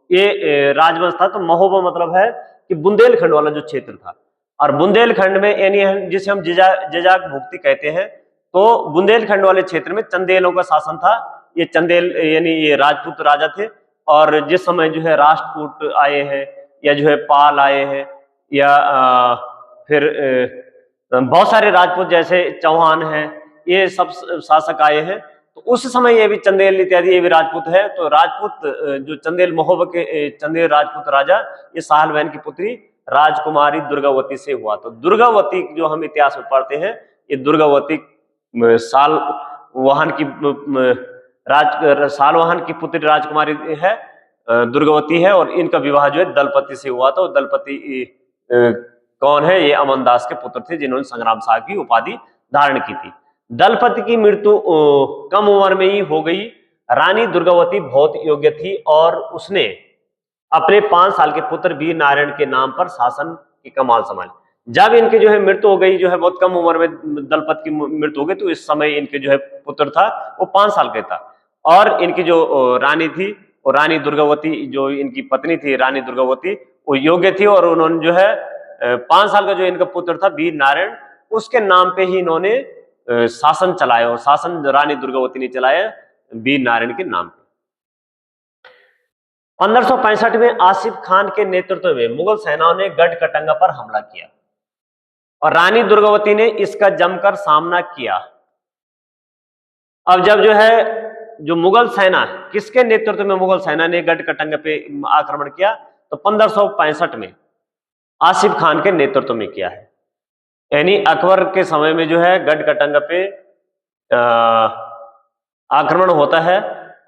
ये राजवंश था, तो महोबा मतलब है कि बुंदेलखंड वाला जो क्षेत्र था। और बुंदेलखंड में यानी जिसे हम जेजाक भुक्ति कहते हैं, तो बुंदेलखंड वाले क्षेत्र में चंदेलों का शासन था। ये चंदेल यानी ये राजपूत राजा थे। और जिस समय जो है राष्ट्रकूट आए हैं या जो है पाल आए हैं या फिर बहुत सारे राजपूत जैसे चौहान हैं, ये सब शासक आए हैं, तो उस समय ये भी चंदेल इत्यादि ये भी राजपूत है। तो राजपूत जो चंदेल महोबा के चंदेल राजपूत राजा ये साहलवैन की पुत्री राजकुमारी दुर्गावती से हुआ। तो दुर्गावती जो हम इतिहास में पढ़ते हैं, ये दुर्गावती सालवाहन की पुत्री राजकुमारी है, दुर्गावती है। और इनका विवाह जो है दलपति से हुआ था। दलपति कौन है? ये अमनदास के पुत्र थे, जिन्होंने संग्राम शाह की उपाधि धारण की थी। दलपति की मृत्यु कम उम्र में ही हो गई। रानी दुर्गावती बहुत योग्य थी और उसने अपने 5 साल के पुत्र वीर नारायण के नाम पर शासन की कमान संभाली। जब इनकी जो है मृत्यु हो गई, जो है बहुत कम उम्र में दलपत की मृत्यु हो गई, तो इस समय इनके जो है पुत्र था वो 5 साल का था। और इनकी जो रानी थी, और रानी दुर्गावती जो इनकी पत्नी थी रानी दुर्गावती, वो योग्य थी। और उन्होंने जो है 5 साल का जो इनका पुत्र था वीर नारायण, उसके नाम पे ही इन्होंने शासन चलाया। और शासन रानी दुर्गावती ने चलाया वीर नारायण के नाम पे। 1565 में आसिफ खान के नेतृत्व में मुगल सेनाओं ने गढ़कटंगा पर हमला किया और रानी दुर्गावती ने इसका जमकर सामना किया। अब जब जो है जो मुगल सेना, किसके नेतृत्व में मुगल सेना ने गढ़कटंगा पे आक्रमण किया? तो 1565 में आसिफ खान के नेतृत्व में किया है। यानी अकबर के समय में जो है गढ़कटंगा पे आक्रमण होता है।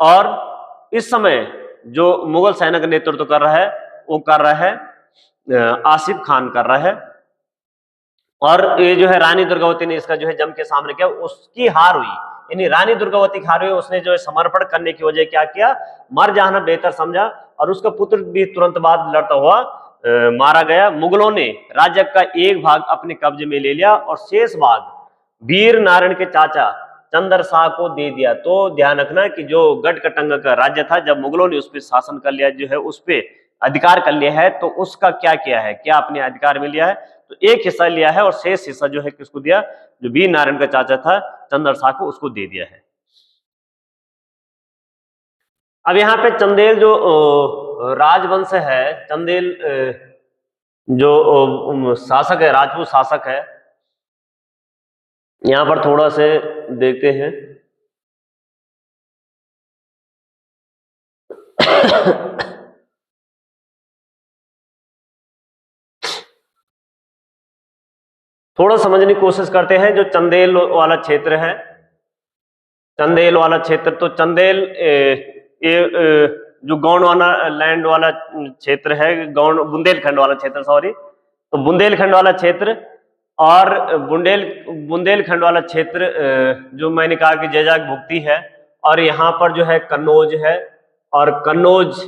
और इस समय जो मुगल सेना का नेतृत्व कर रहा है वो कर रहा है आसिफ खान कर रहा है। और ये जो है रानी दुर्गावती ने इसका जो है जम के सामने किया, उसकी हार हुई। यानी रानी दुर्गावती की हार हुई, उसने जो है समर्पण करने की वजह क्या किया? मर जाना बेहतर समझा। और उसका पुत्र भी तुरंत बाद लड़ता हुआ मारा गया। मुगलों ने राज्य का एक भाग अपने कब्जे में ले लिया और शेष भाग वीर नारायण के चाचा चंद्र शाह को दे दिया। तो ध्यान रखना कि जो गढ़कटंगा का राज्य था, जब मुगलों ने उस पर शासन कर लिया, जो है उस पे अधिकार कर लिया है, तो उसका क्या किया है, क्या अपने अधिकार में लिया है, तो एक हिस्सा लिया है और शेष हिस्सा जो है किसको दिया, जो वीर नारायण का चाचा था चंद्रशा को, उसको दे दिया है। अब यहाँ पे चंदेल जो राजवंश है, चंदेल जो शासक है, राजपूत शासक है, यहां पर थोड़ा से देखते हैं। थोड़ा समझने की कोशिश करते हैं। जो चंदेल वाला क्षेत्र है, चंदेल वाला क्षेत्र, तो चंदेल जो गोंडवाना लैंड वाला क्षेत्र है, गौंड बुंदेलखंड वाला क्षेत्र, सॉरी, तो बुंदेलखंड वाला क्षेत्र और बुंदेलखंड वाला क्षेत्र जो मैंने कहा कि जैजाग भुगती है, और यहाँ पर जो है कन्नौज है, और कन्नौज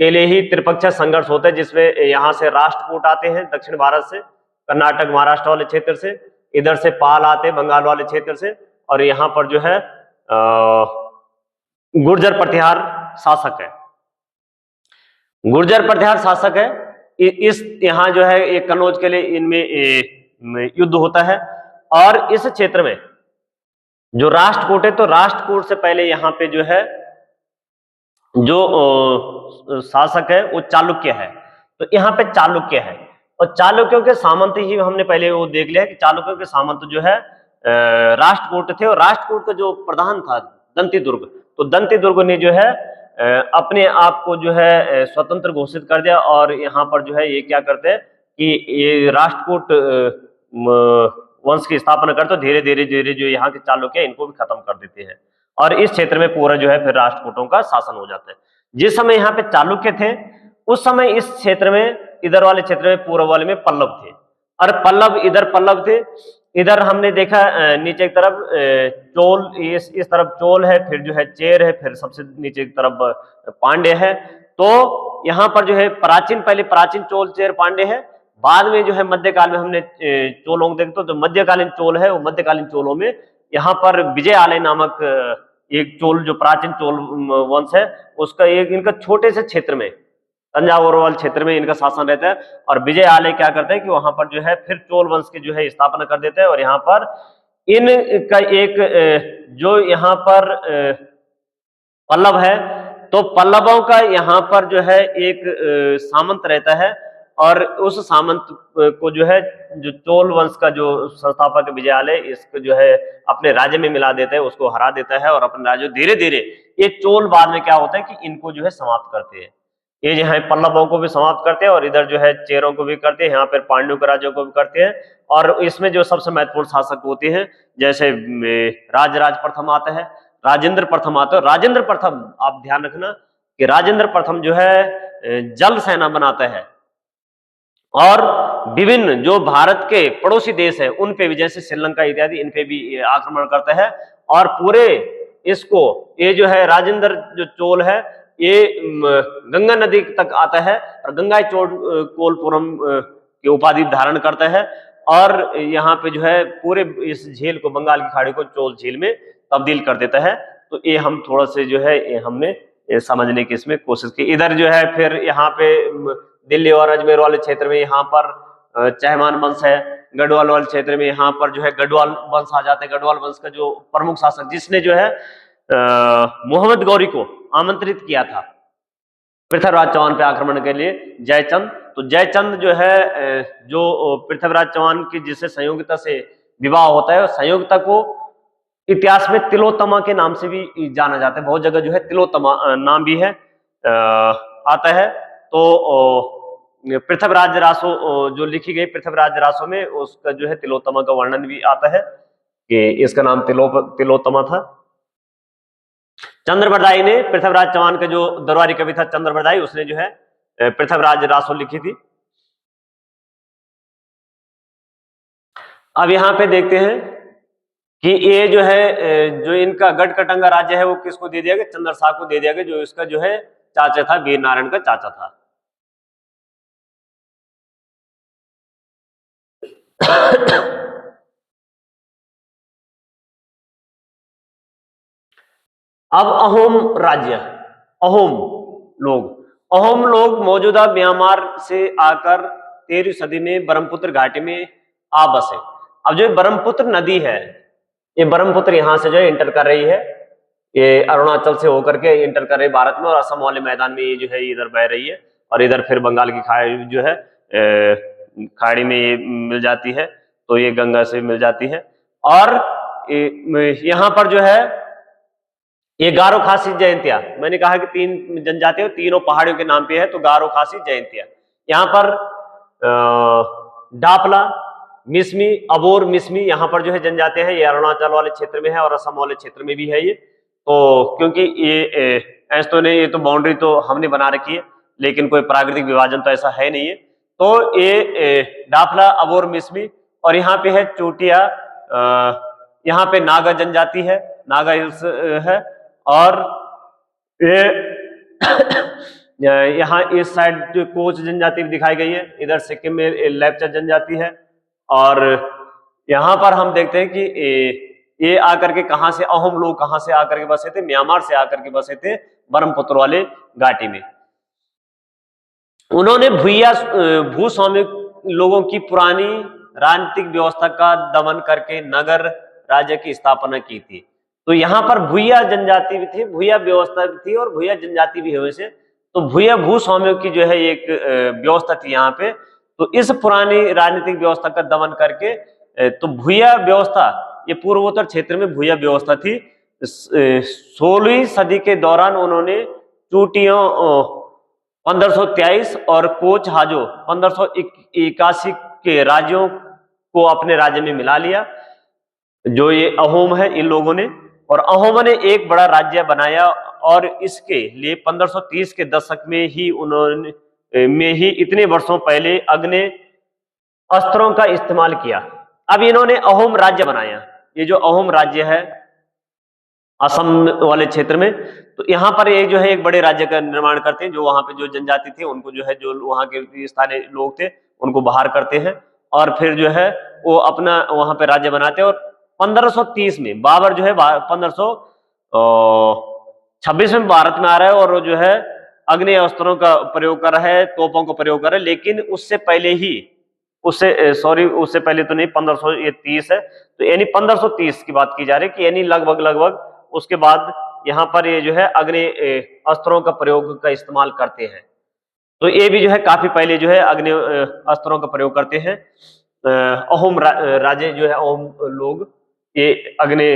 के लिए ही त्रिपक्षीय संघर्ष होता है, जिसमें यहाँ से राष्ट्रकूट आते हैं दक्षिण भारत से, कर्नाटक महाराष्ट्र वाले क्षेत्र से, इधर से पाल आते हैं बंगाल वाले क्षेत्र से, और यहाँ पर जो है गुर्जर प्रतिहार शासक है, गुर्जर प्रतिहार शासक है। इस यहाँ जो है एक कन्नौज के लिए इनमें युद्ध होता है, और इस क्षेत्र में जो राष्ट्रकूट है, तो राष्ट्रकूट से पहले यहाँ पे जो है जो शासक है वो चालुक्य है, तो यहाँ पे चालुक्य है, और चालुक्यों के सामंत ही हमने पहले वो देख लिया कि चालुक्यों के सामंत जो है राष्ट्रकूट थे, और राष्ट्रकूट का जो प्रधान था दंती दुर्ग, तो दंती दुर्ग ने जो है अपने आप को जो है स्वतंत्र घोषित कर दिया, और यहाँ पर जो है ये क्या करते हैं कि ये राष्ट्रकूट वंश की स्थापना करते, धीरे धीरे जो यहाँ के चालुक्य इनको भी खत्म कर देते हैं, और इस क्षेत्र में पूरा जो है फिर राष्ट्रकूटों का शासन हो जाता है। जिस समय यहाँ पे चालुक्य थे, उस समय इस क्षेत्र में, इधर वाले क्षेत्र में, पूर्व वाले में पल्लव थे, और पल्लव थे, इधर हमने देखा नीचे की तरफ चोल, इस तरफ चोल है, फिर जो है चेर है, फिर सबसे नीचे की तरफ पांड्य है। तो यहाँ पर जो है पहले प्राचीन चोल चेर पांड्य है, बाद में जो है मध्यकाल में हमने चोलों को देखते, तो मध्यकालीन चोल है, वो मध्यकालीन चोलों में यहाँ पर विजय आलय नामक एक चोल, जो प्राचीन चोल वंश है, उसका एक इनका छोटे से क्षेत्र में, तंजावुर वाले क्षेत्र में इनका शासन रहता है, और विजय आलय क्या करते हैं कि वहां पर जो है फिर चोल वंश की जो है स्थापना कर देते हैं, और यहाँ पर इनका एक जो यहाँ पर पल्लव है, तो पल्लवों का यहाँ पर जो है एक सामंत रहता है, और उस सामंत को जो है जो चोल वंश का जो संस्थापक विजय आलय, इसको जो है अपने राज्य में मिला देता है, उसको हरा देता है, और अपने राज्य धीरे धीरे ये चोल बाद में क्या होता है कि इनको जो है समाप्त करते हैं, ये जो है पल्लवों को भी समाप्त करते हैं, और इधर जो है चेरों को भी करते हैं, यहाँ पर पांड्यों के राज्यों को भी करते हैं। और इसमें जो सबसे महत्वपूर्ण शासक होते हैं, जैसे राजराज प्रथम आता है, राजेंद्र प्रथम आता है। राजेंद्र प्रथम, आप ध्यान रखना कि राजेंद्र प्रथम जो है जल सेना बनाता है, और विभिन्न जो भारत के पड़ोसी देश है उन पे भी, जैसे श्रीलंका इत्यादि, इन पे भी आक्रमण करता है, और पूरे इसको, ये जो है राजेंद्र जो चोल है, ये गंगा नदी तक आता है, और गंगा कोलपुरम की उपाधि धारण करता है, और यहाँ पे जो है पूरे इस झील को, बंगाल की खाड़ी को चोल झील में तब्दील कर देता है। तो ये हम थोड़ा से जो है हमने समझने की इसमें कोशिश की। इधर जो है फिर यहाँ पे दिल्ली और अजमेर वाले क्षेत्र में यहाँ पर चहमान वंश है, गढ़वाल वाले क्षेत्र में यहाँ पर जो है गढ़वाल वंश आ जाते हैं। गढ़वाल वंश का जो प्रमुख शासक, जिसने जो है मोहम्मद गौरी को आमंत्रित किया था पृथ्वीराज चौहान पे आक्रमण के लिए, जयचंद। तो जयचंद जो है जो पृथ्वीराज चौहान की जिससे संयोगिता से विवाह होता है, संयोगिता को इतिहास में तिलोत्तमा के नाम से भी जाना जाता है, बहुत जगह जो है तिलोत्तमा नाम भी है आता है। तो पृथ्वीराज रासो जो लिखी गई पृथ्वीराज रासो में, उसका जो है तिलोत्तमा का वर्णन भी आता है कि इसका नाम तिलोत्तमा था। चंद्रबरदाई ने, पृथ्वीराज चौहान का जो दरबारी कवि था चंद्रबरदाई, उसने जो है पृथ्वीराज रासो लिखी थी। अब यहां पे देखते हैं कि ये जो है जो इनका गढ़कटंगा राज्य है वो किसको दे दिया गया, चंद्रशाह को दे दिया गया, जो इसका जो है चाचा था, वीर नारायण का चाचा था। अब अहोम राज्य, अहोम लोग, अहोम लोग मौजूदा म्यांमार से आकर 13वीं सदी में ब्रह्मपुत्र घाटी में आ बसे। अब जो ब्रह्मपुत्र नदी है, ये ब्रह्मपुत्र यहाँ से जो है इंटर कर रही है, ये अरुणाचल से होकर के इंटर कर रही है भारत में, और असम वाले मैदान में ये जो है इधर बह रही है, और इधर फिर बंगाल की खाड़ी जो है खाड़ी में ये मिल जाती है, तो ये गंगा से मिल जाती है। और यहाँ पर जो है ये गारो खासी जयंतिया, मैंने कहा कि 3 जनजातियां तीनों पहाड़ियों के नाम पे है, तो गारो खासी जयंतिया। यहाँ पर डापला, मिसमी, अबोर मिसमी यहाँ पर जो है जनजातियां हैं, ये अरुणाचल वाले क्षेत्र में है और असम वाले क्षेत्र में भी है ये। तो क्योंकि ये ऐसा तो नहीं, ये तो बाउंड्री तो हमने बना रखी है, लेकिन कोई प्राकृतिक विभाजन तो ऐसा है नहीं है। तो ये डापला, अबोर मिसमी, और यहाँ पे है चोटिया, यहाँ पे नागा जनजाति है, नागा हिल्स है, और ये यहाँ इस साइड जो कोच जनजाति भी दिखाई गई है, इधर सिक्किम में लेप्चा जनजाति है। और यहाँ पर हम देखते हैं कि ये आकर के कहां से, अहोम लोग कहां से आकर के बसे थे, म्यांमार से आकर के बसे थे ब्रह्मपुत्र वाले घाटी में। उन्होंने भूस्वामी लोगों की पुरानी राजनीतिक व्यवस्था का दमन करके नगर राज्य की स्थापना की थी। तो यहाँ पर भूया जनजाति भी थी, भूया व्यवस्था भी थी, और भूया जनजाति भी है। तो भूया भूस्वामियों की जो है एक व्यवस्था थी यहाँ पे। तो इस पुरानी राजनीतिक व्यवस्था का दमन करके, तो भूया व्यवस्था, ये पूर्वोत्तर क्षेत्र में भूया व्यवस्था थी। 16वीं सदी के दौरान उन्होंने चूटियों 1523 और कोच हाजो 1581 के राज्यों को अपने राज्य में मिला लिया, जो ये अहोम है इन लोगों ने। और अहोम ने एक बड़ा राज्य बनाया, और इसके लिए 1530 के दशक में ही इतने वर्षों पहले अग्नि अस्त्रों का इस्तेमाल किया। अब इन्होंने अहोम राज्य बनाया, ये जो अहोम राज्य है असम वाले क्षेत्र में, तो यहाँ पर ये जो है एक बड़े राज्य का निर्माण करते हैं। जो वहां पे जो जनजाति थे उनको जो है, जो वहां के स्थानीय लोग थे उनको बाहर करते हैं, और फिर जो है वो अपना वहां पे राज्य बनाते हैं। और 1530 में बाबर जो है 1526 में भारत में आ रहा है, और जो है अग्नि अस्त्रों का प्रयोग कर रहा है, तोपों का प्रयोग कर रहा है। लेकिन उससे पहले तो नहीं, 1530 है, तो यानी 1530 की बात की जा रही है कि यानी लगभग उसके बाद यहाँ पर ये जो है अग्नि अस्त्रों का प्रयोग का इस्तेमाल करते हैं। तो ये भी जो है काफी पहले जो है अग्नि अस्त्रों का प्रयोग करते हैं। अहोम राजे जो है, अहोम लोग ये अग्नि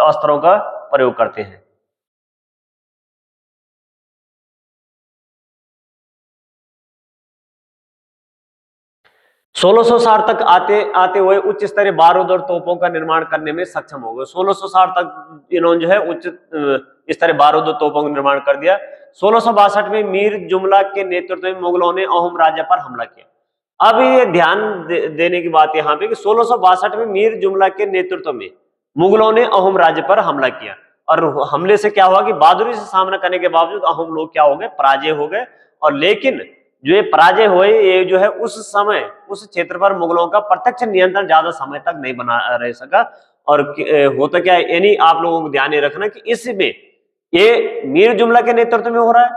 अस्त्रों का प्रयोग करते हैं। 1660 तक आते हुए उच्च स्तरीय बारूद और तोपों का निर्माण करने में सक्षम हो गए। 1660 तक इन्होंने जो है उच्च स्तरीय बारूद और तोपों का निर्माण कर दिया। 1662 में मीर जुमला के नेतृत्व में मुगलों ने अहोम राज्य पर हमला किया। अब ये ध्यान देने की बात यहाँ पे कि 1662 में मीर जुमला के नेतृत्व में मुगलों ने अहोम राज्य पर हमला किया, और हमले से क्या हुआ कि बहादुरी से सामना करने के बावजूद अहोम लोग क्या हो गए, पराजय हो गए। और लेकिन जो ये पराजय हुए, ये जो है उस समय उस क्षेत्र पर मुगलों का प्रत्यक्ष नियंत्रण ज्यादा समय तक नहीं बना रह सका। और होता क्या है, यानी आप लोगों को ध्यान रखना कि इसमें ये मीर जुमला के नेतृत्व में हो रहा है,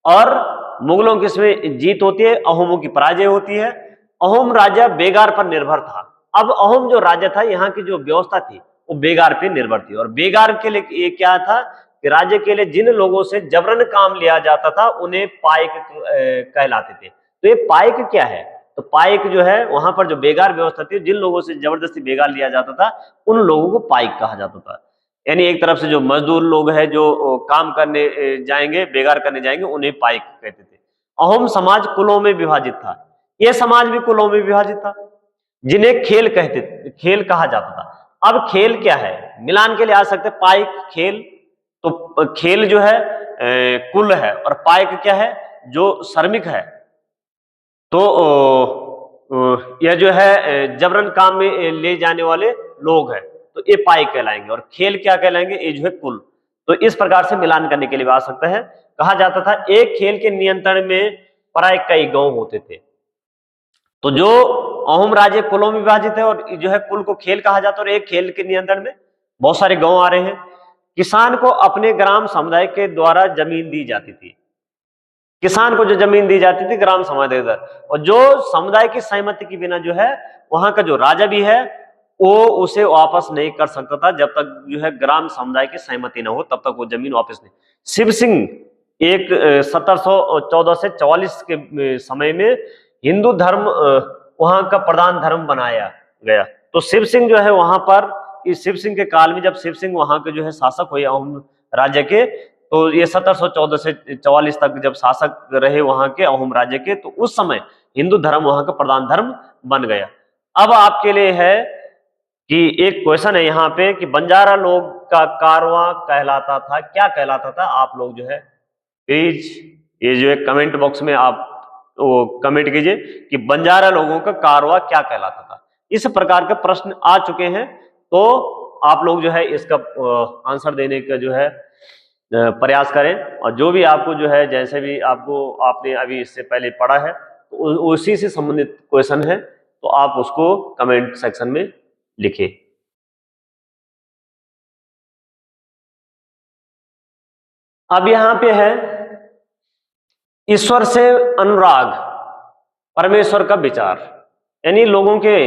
और मुगलों की इसमें जीत होती है, अहोमों की पराजय होती है। अहोम राजा बेगार पर निर्भर था। अब अहोम जो राजा था, यहाँ की जो व्यवस्था थी वो बेगार पे निर्भर थी। और बेगार के लिए ये क्या था कि राज्य के लिए जिन लोगों से जबरन काम लिया जाता था उन्हें पाइक कहलाते थे। तो ये पाइक क्या है, तो पाइक जो है वहां पर जो बेगार व्यवस्था थी, जिन लोगों से जबरदस्ती बेगार लिया जाता था उन लोगों को पाइक कहा जाता था। यानी एक तरफ से जो मजदूर लोग हैं जो काम करने जाएंगे, बेगार करने जाएंगे, उन्हें पाइक कहते थे। अहोम समाज कुलों में विभाजित था। यह समाज भी कुलों में विभाजित था, जिन्हें खेल कहा जाता था। अब खेल क्या है, मिलान के लिए आ सकते पाइक खेल, तो खेल जो है कुल है, और पाइक क्या है, जो श्रमिक है। तो यह जो है जबरन काम में ले जाने वाले लोग हैं, तो ये पाइक कहलाएंगे। और खेल क्या कहलाएंगे, ये जो है कुल। तो इस प्रकार से मिलान करने के लिए आ सकता है। कहा जाता था एक खेल के नियंत्रण में प्राय कई गांव होते थे। तो जो अहोम राज्य कुलों में विभाजित है, और जो है कुल को खेल कहा जाता है, और एक खेल के नियंत्रण में बहुत सारे गांव आ रहे हैं। किसान को अपने ग्राम समुदाय के द्वारा जमीन दी जाती थी। किसान को जो जमीन दी जाती थी ग्राम समुदाय दर, और जो समुदाय की सहमति के बिना जो है वहां का जो राजा भी है वो उसे वापस नहीं कर सकता था, जब तक जो है ग्राम समुदाय की सहमति ना हो तब तक वो जमीन वापस नहीं। शिव सिंह एक 1714 से 44 के समय में हिंदू धर्म वहां का प्रधान धर्म बनाया गया। तो शिव सिंह जो है वहां पर, इस शिव सिंह के काल में जब शिव सिंह वहां के जो है शासक हुए अहोम राज्य के, तो ये 1714 से 44 तक जब शासक रहे वहां के अहोम राज्य के, तो उस समय हिंदू धर्म वहां का प्रधान धर्म बन गया। अब आपके लिए है कि एक क्वेश्चन है यहाँ पे कि बंजारा लोग का कारवां कहलाता था, क्या कहलाता था? आप लोग जो है प्लीज ये जो है कमेंट बॉक्स में आप वो कमेंट कीजिए कि बंजारा लोगों का कारवां क्या कहलाता था। इस प्रकार के प्रश्न आ चुके हैं, तो आप लोग जो है इसका आंसर देने का जो है प्रयास करें, और जो भी आपको जो है जैसे भी आपने अभी इससे पहले पढ़ा है तो उसी से संबंधित क्वेश्चन है, तो आप उसको कमेंट सेक्शन में लिखिए। अब यहां पे है ईश्वर से अनुराग, परमेश्वर का विचार, यानी लोगों के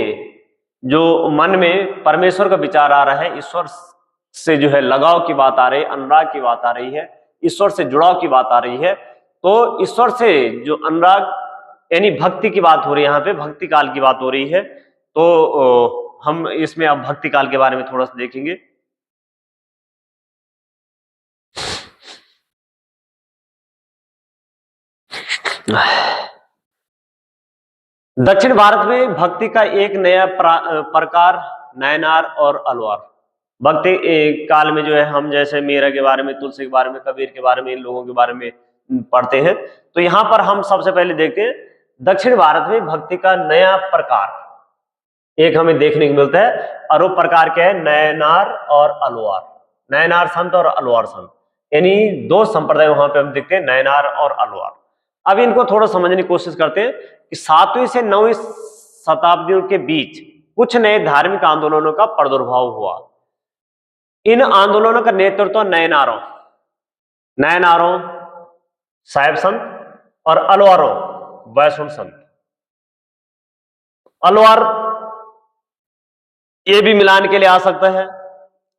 जो मन में परमेश्वर का विचार आ रहा है, ईश्वर से जो है लगाव की बात आ रही है, अनुराग की बात आ रही है, ईश्वर से जुड़ाव की बात आ रही है। तो ईश्वर से जो अनुराग यानी भक्ति की बात हो रही है, यहाँ पे भक्ति काल की बात हो रही है। तो हम इसमें अब भक्ति काल के बारे में थोड़ा सा देखेंगे। दक्षिण भारत में भक्ति का एक नया प्रकार नयनार और अलवार। भक्ति काल में जो है हम जैसे मीरा के बारे में, तुलसी के बारे में, कबीर के बारे में, इन लोगों के बारे में पढ़ते हैं। तो यहां पर हम सबसे पहले देखते हैं दक्षिण भारत में भक्ति का नया प्रकार एक हमें देखने को मिलता है, और वो प्रकार क्या है? नयनार और अलवार। नयनार संत और अलवार संत, यानी दो संप्रदाय वहां पे हम देखते हैं, नयनार और अलवार। अब इनको थोड़ा समझने की कोशिश करते हैं कि 7वीं से 9वीं शताब्दियों के बीच कुछ नए धार्मिक आंदोलनों का प्रादुर्भाव हुआ। इन आंदोलनों का नेतृत्व नयनारों शैव संत और अलवारों वैष्णव संत। अलवार ये भी मिलान के लिए आ सकता है,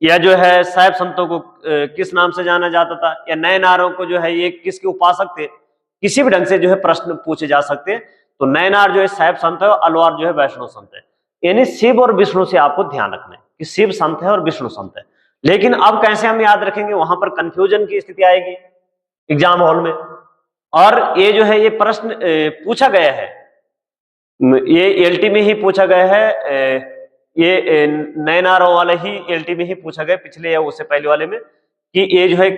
या जो है शैव संतों को किस नाम से जाना जाता था, या नयनारों को जो है ये किसके उपासक थे, किसी भी ढंग से जो है प्रश्न पूछे जा सकते हैं। तो नयनार जो है शैव संत है और अलवार जो है वैष्णव संत है। यानी शिव और विष्णु से आपको ध्यान रखना है कि शिव संत है और विष्णु संत है। लेकिन अब कैसे हम याद रखेंगे? वहां पर कंफ्यूजन की स्थिति आएगी एग्जाम हॉल में, और ये जो है ये प्रश्न पूछा गया है, ये एलटी में ही पूछा गया है, ये नयनारों वाले ही एलटी में ही पूछा गया पिछले या उससे पहले वाले में, कि ये जो है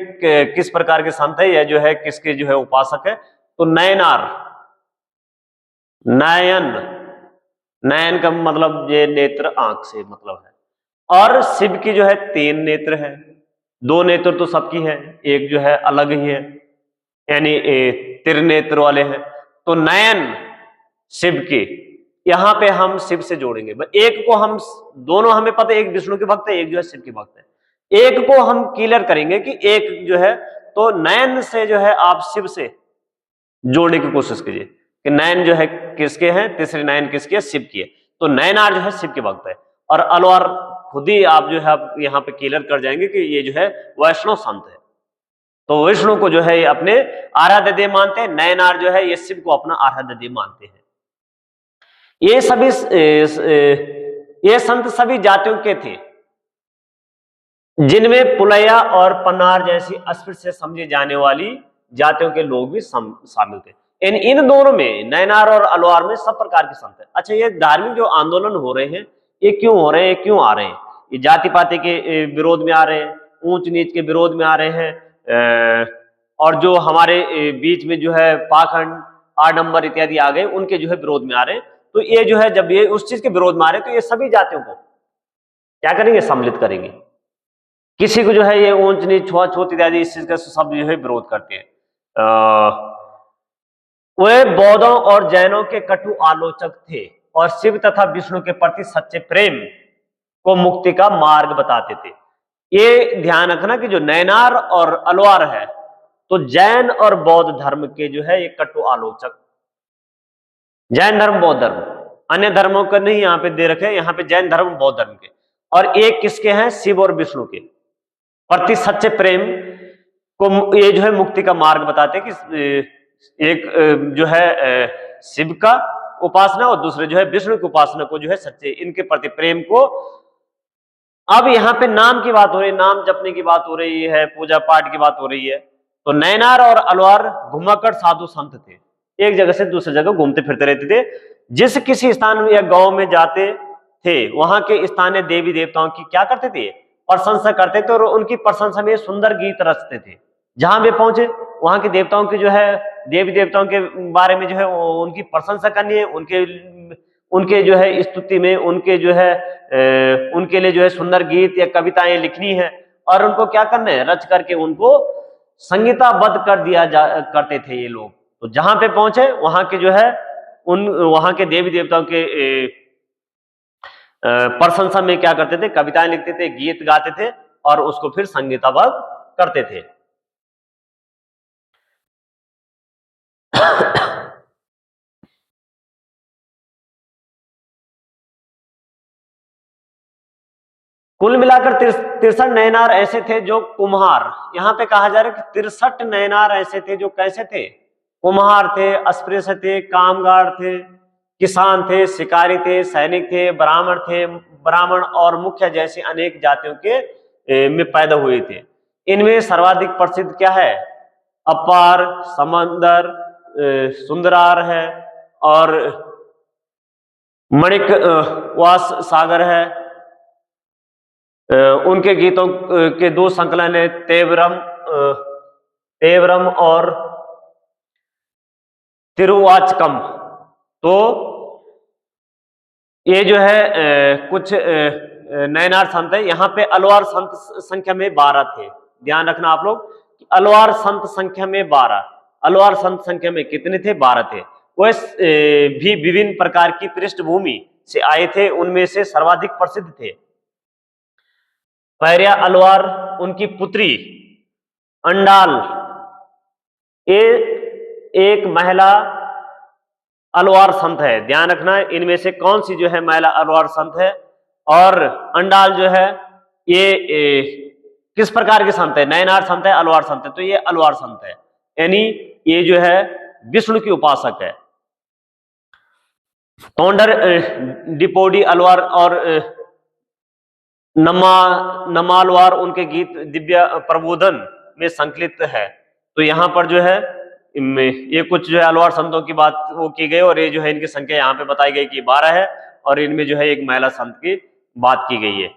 किस प्रकार के संत है, या जो है किसके जो है उपासक है। तो नयनार, नयन का मतलब ये नेत्र आंख से मतलब है, और शिव की जो है 3 नेत्र है, 2 नेत्र तो सबकी है, एक जो है अलग ही है, यानी त्रिनेत्र वाले हैं। तो नयन शिव की, यहां पे हम शिव से जोड़ेंगे। एक को हम दोनों हमें पता है, एक विष्णु के भक्त है, एक जो है शिव के भक्त है। एक को हम क्लियर करेंगे कि एक जो है, तो नयन से जो है आप शिव से जोड़ने की कोशिश कीजिए कि नयन जो है किसके हैं, तीसरी नयन किसकी है? शिव की है। तो नयनार जो है शिव के भक्त है, और अलवार खुद ही आप जो है आप यहाँ पे क्लियर कर जाएंगे कि ये जो है वैष्णव संत है। तो विष्णु को जो है ये अपने आराध्य देव मानते हैं, नयनार जो है ये शिव को अपना आराध्य देव मानते हैं। ये सभी ये संत सभी जातियों के थे, जिनमें पुलैया और पन्नार जैसी अस्पृश्य से समझी जाने वाली जातियों के लोग भी शामिल थे। इन दोनों में, नयनार और अलवार में, सब प्रकार के संत हैं। अच्छा, ये धार्मिक जो आंदोलन हो रहे हैं, ये क्यों हो रहे हैं, क्यों आ रहे हैं? ये जाति पाति के विरोध में आ रहे हैं, ऊंच नीच के विरोध में आ रहे हैं, और जो हमारे बीच में जो है पाखंड, आडंबर इत्यादि आ गए, उनके जो है विरोध में आ रहे हैं। तो ये जो है जब ये उस चीज के विरोध में आ रहे हैं, तो ये सभी जातियों को क्या करेंगे? सम्मिलित करेंगे। किसी को जो है ये ऊंच नीच, छुआछूत इत्यादि इस चीज का सब जो है विरोध करते हैं। वे बौद्धों और जैनों के कटु आलोचक थे, और शिव तथा विष्णु के प्रति सच्चे प्रेम को मुक्ति का मार्ग बताते थे। ये ध्यान रखना कि जो नयनार और अलवार है, तो जैन और बौद्ध धर्म के जो है ये कटु आलोचक, जैन धर्म बौद्ध धर्म, अन्य धर्मों का नहीं यहाँ पे दे रखे, यहाँ पे जैन धर्म बौद्ध धर्म के, और एक किसके हैं, शिव और विष्णु के प्रति सच्चे प्रेम को ये जो है मुक्ति का मार्ग बताते हैं कि एक जो है शिव का उपासना और दूसरे जो है विष्णु की उपासना को जो है सच्चे इनके प्रति प्रेम को। अब यहाँ पे नाम की बात हो रही है, नाम जपने की बात हो रही है, पूजा पाठ की बात हो रही है। तो नैनार और अलवार घुमाकर साधु संत थे, एक जगह से दूसरी जगह घूमते फिरते रहते थे। जिस किसी स्थान या गांव में जाते थे वहां के स्थानीय देवी देवताओं की क्या करते थे, प्रशंसा करते थे और उनकी प्रशंसा में सुंदर गीत रचते थे। जहां वे पहुंचे वहां के देवताओं की जो है, देवी देवताओं के बारे में जो है उनकी प्रशंसा करनी है, उनके जो है स्तुति में उनके जो है उनके लिए जो है सुंदर गीत या कविताएं लिखनी है और उनको क्या करना है, रच करके उनको संगीताबद्ध कर दिया करते थे ये लोग। तो जहां पे पहुंचे वहां के जो है वहां के देवी देवताओं के प्रशंसा में क्या करते थे, कविताएं लिखते थे, गीत गाते थे और उसको फिर संगीताबद्ध करते थे। कुल मिलाकर 63 नैनार ऐसे थे जो कुम्हार, यहां पे कहा जा रहा है कि 63 नैनार ऐसे थे जो कैसे थे, कुम्हार थे, अस्पृश्य थे, कामगार थे, किसान थे, शिकारी थे, सैनिक थे, ब्राह्मण और मुख्य जैसे अनेक जातियों के में पैदा हुए थे। इनमें सर्वाधिक प्रसिद्ध क्या है, अपार, समंदर, सुंदरार है और मणिक वास सागर है। उनके गीतों के दो संकलन है, तेवरम और तिरुवाचकम। तो ये जो है कुछ नैनार संत है। यहाँ पे अलवार संत संख्या में 12 थे, ध्यान रखना आप लोग, अलवार संत संख्या में 12, अलवार संत संख्या में कितने थे, 12 थे। वह भी विभिन्न प्रकार की पृष्ठभूमि से आए थे, उनमें से सर्वाधिक प्रसिद्ध थे पैरिया अलवार, उनकी पुत्री अंडाल, एक महिला अलवार संत है। ध्यान रखना इनमें से कौन सी जो है महिला अलवार संत है, और अंडाल जो है ये किस प्रकार के संत है, नैनार संत है, अलवार संत है, तो ये अलवार संत है, यानी ये जो है विष्णु की उपासक है। तोंडर डिपोडी अलवार और नमालवार उनके गीत दिव्य प्रबोधन में संकलित है। तो यहाँ पर जो है ये कुछ जो है अलवार संतों की बात वो की गई और ये जो है इनकी संख्या यहाँ पे बताई गई कि 12 है और इनमें जो है एक महिला संत की बात की गई है।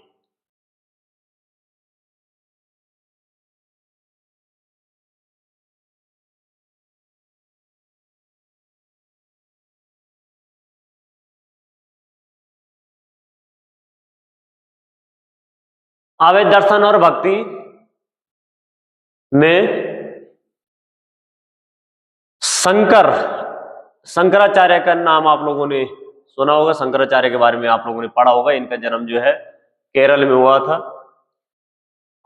आवे दर्शन और भक्ति में शंकराचार्य का नाम आप लोगों ने सुना होगा, शंकराचार्य के बारे में आप लोगों ने पढ़ा होगा। इनका जन्म जो है केरल में हुआ था,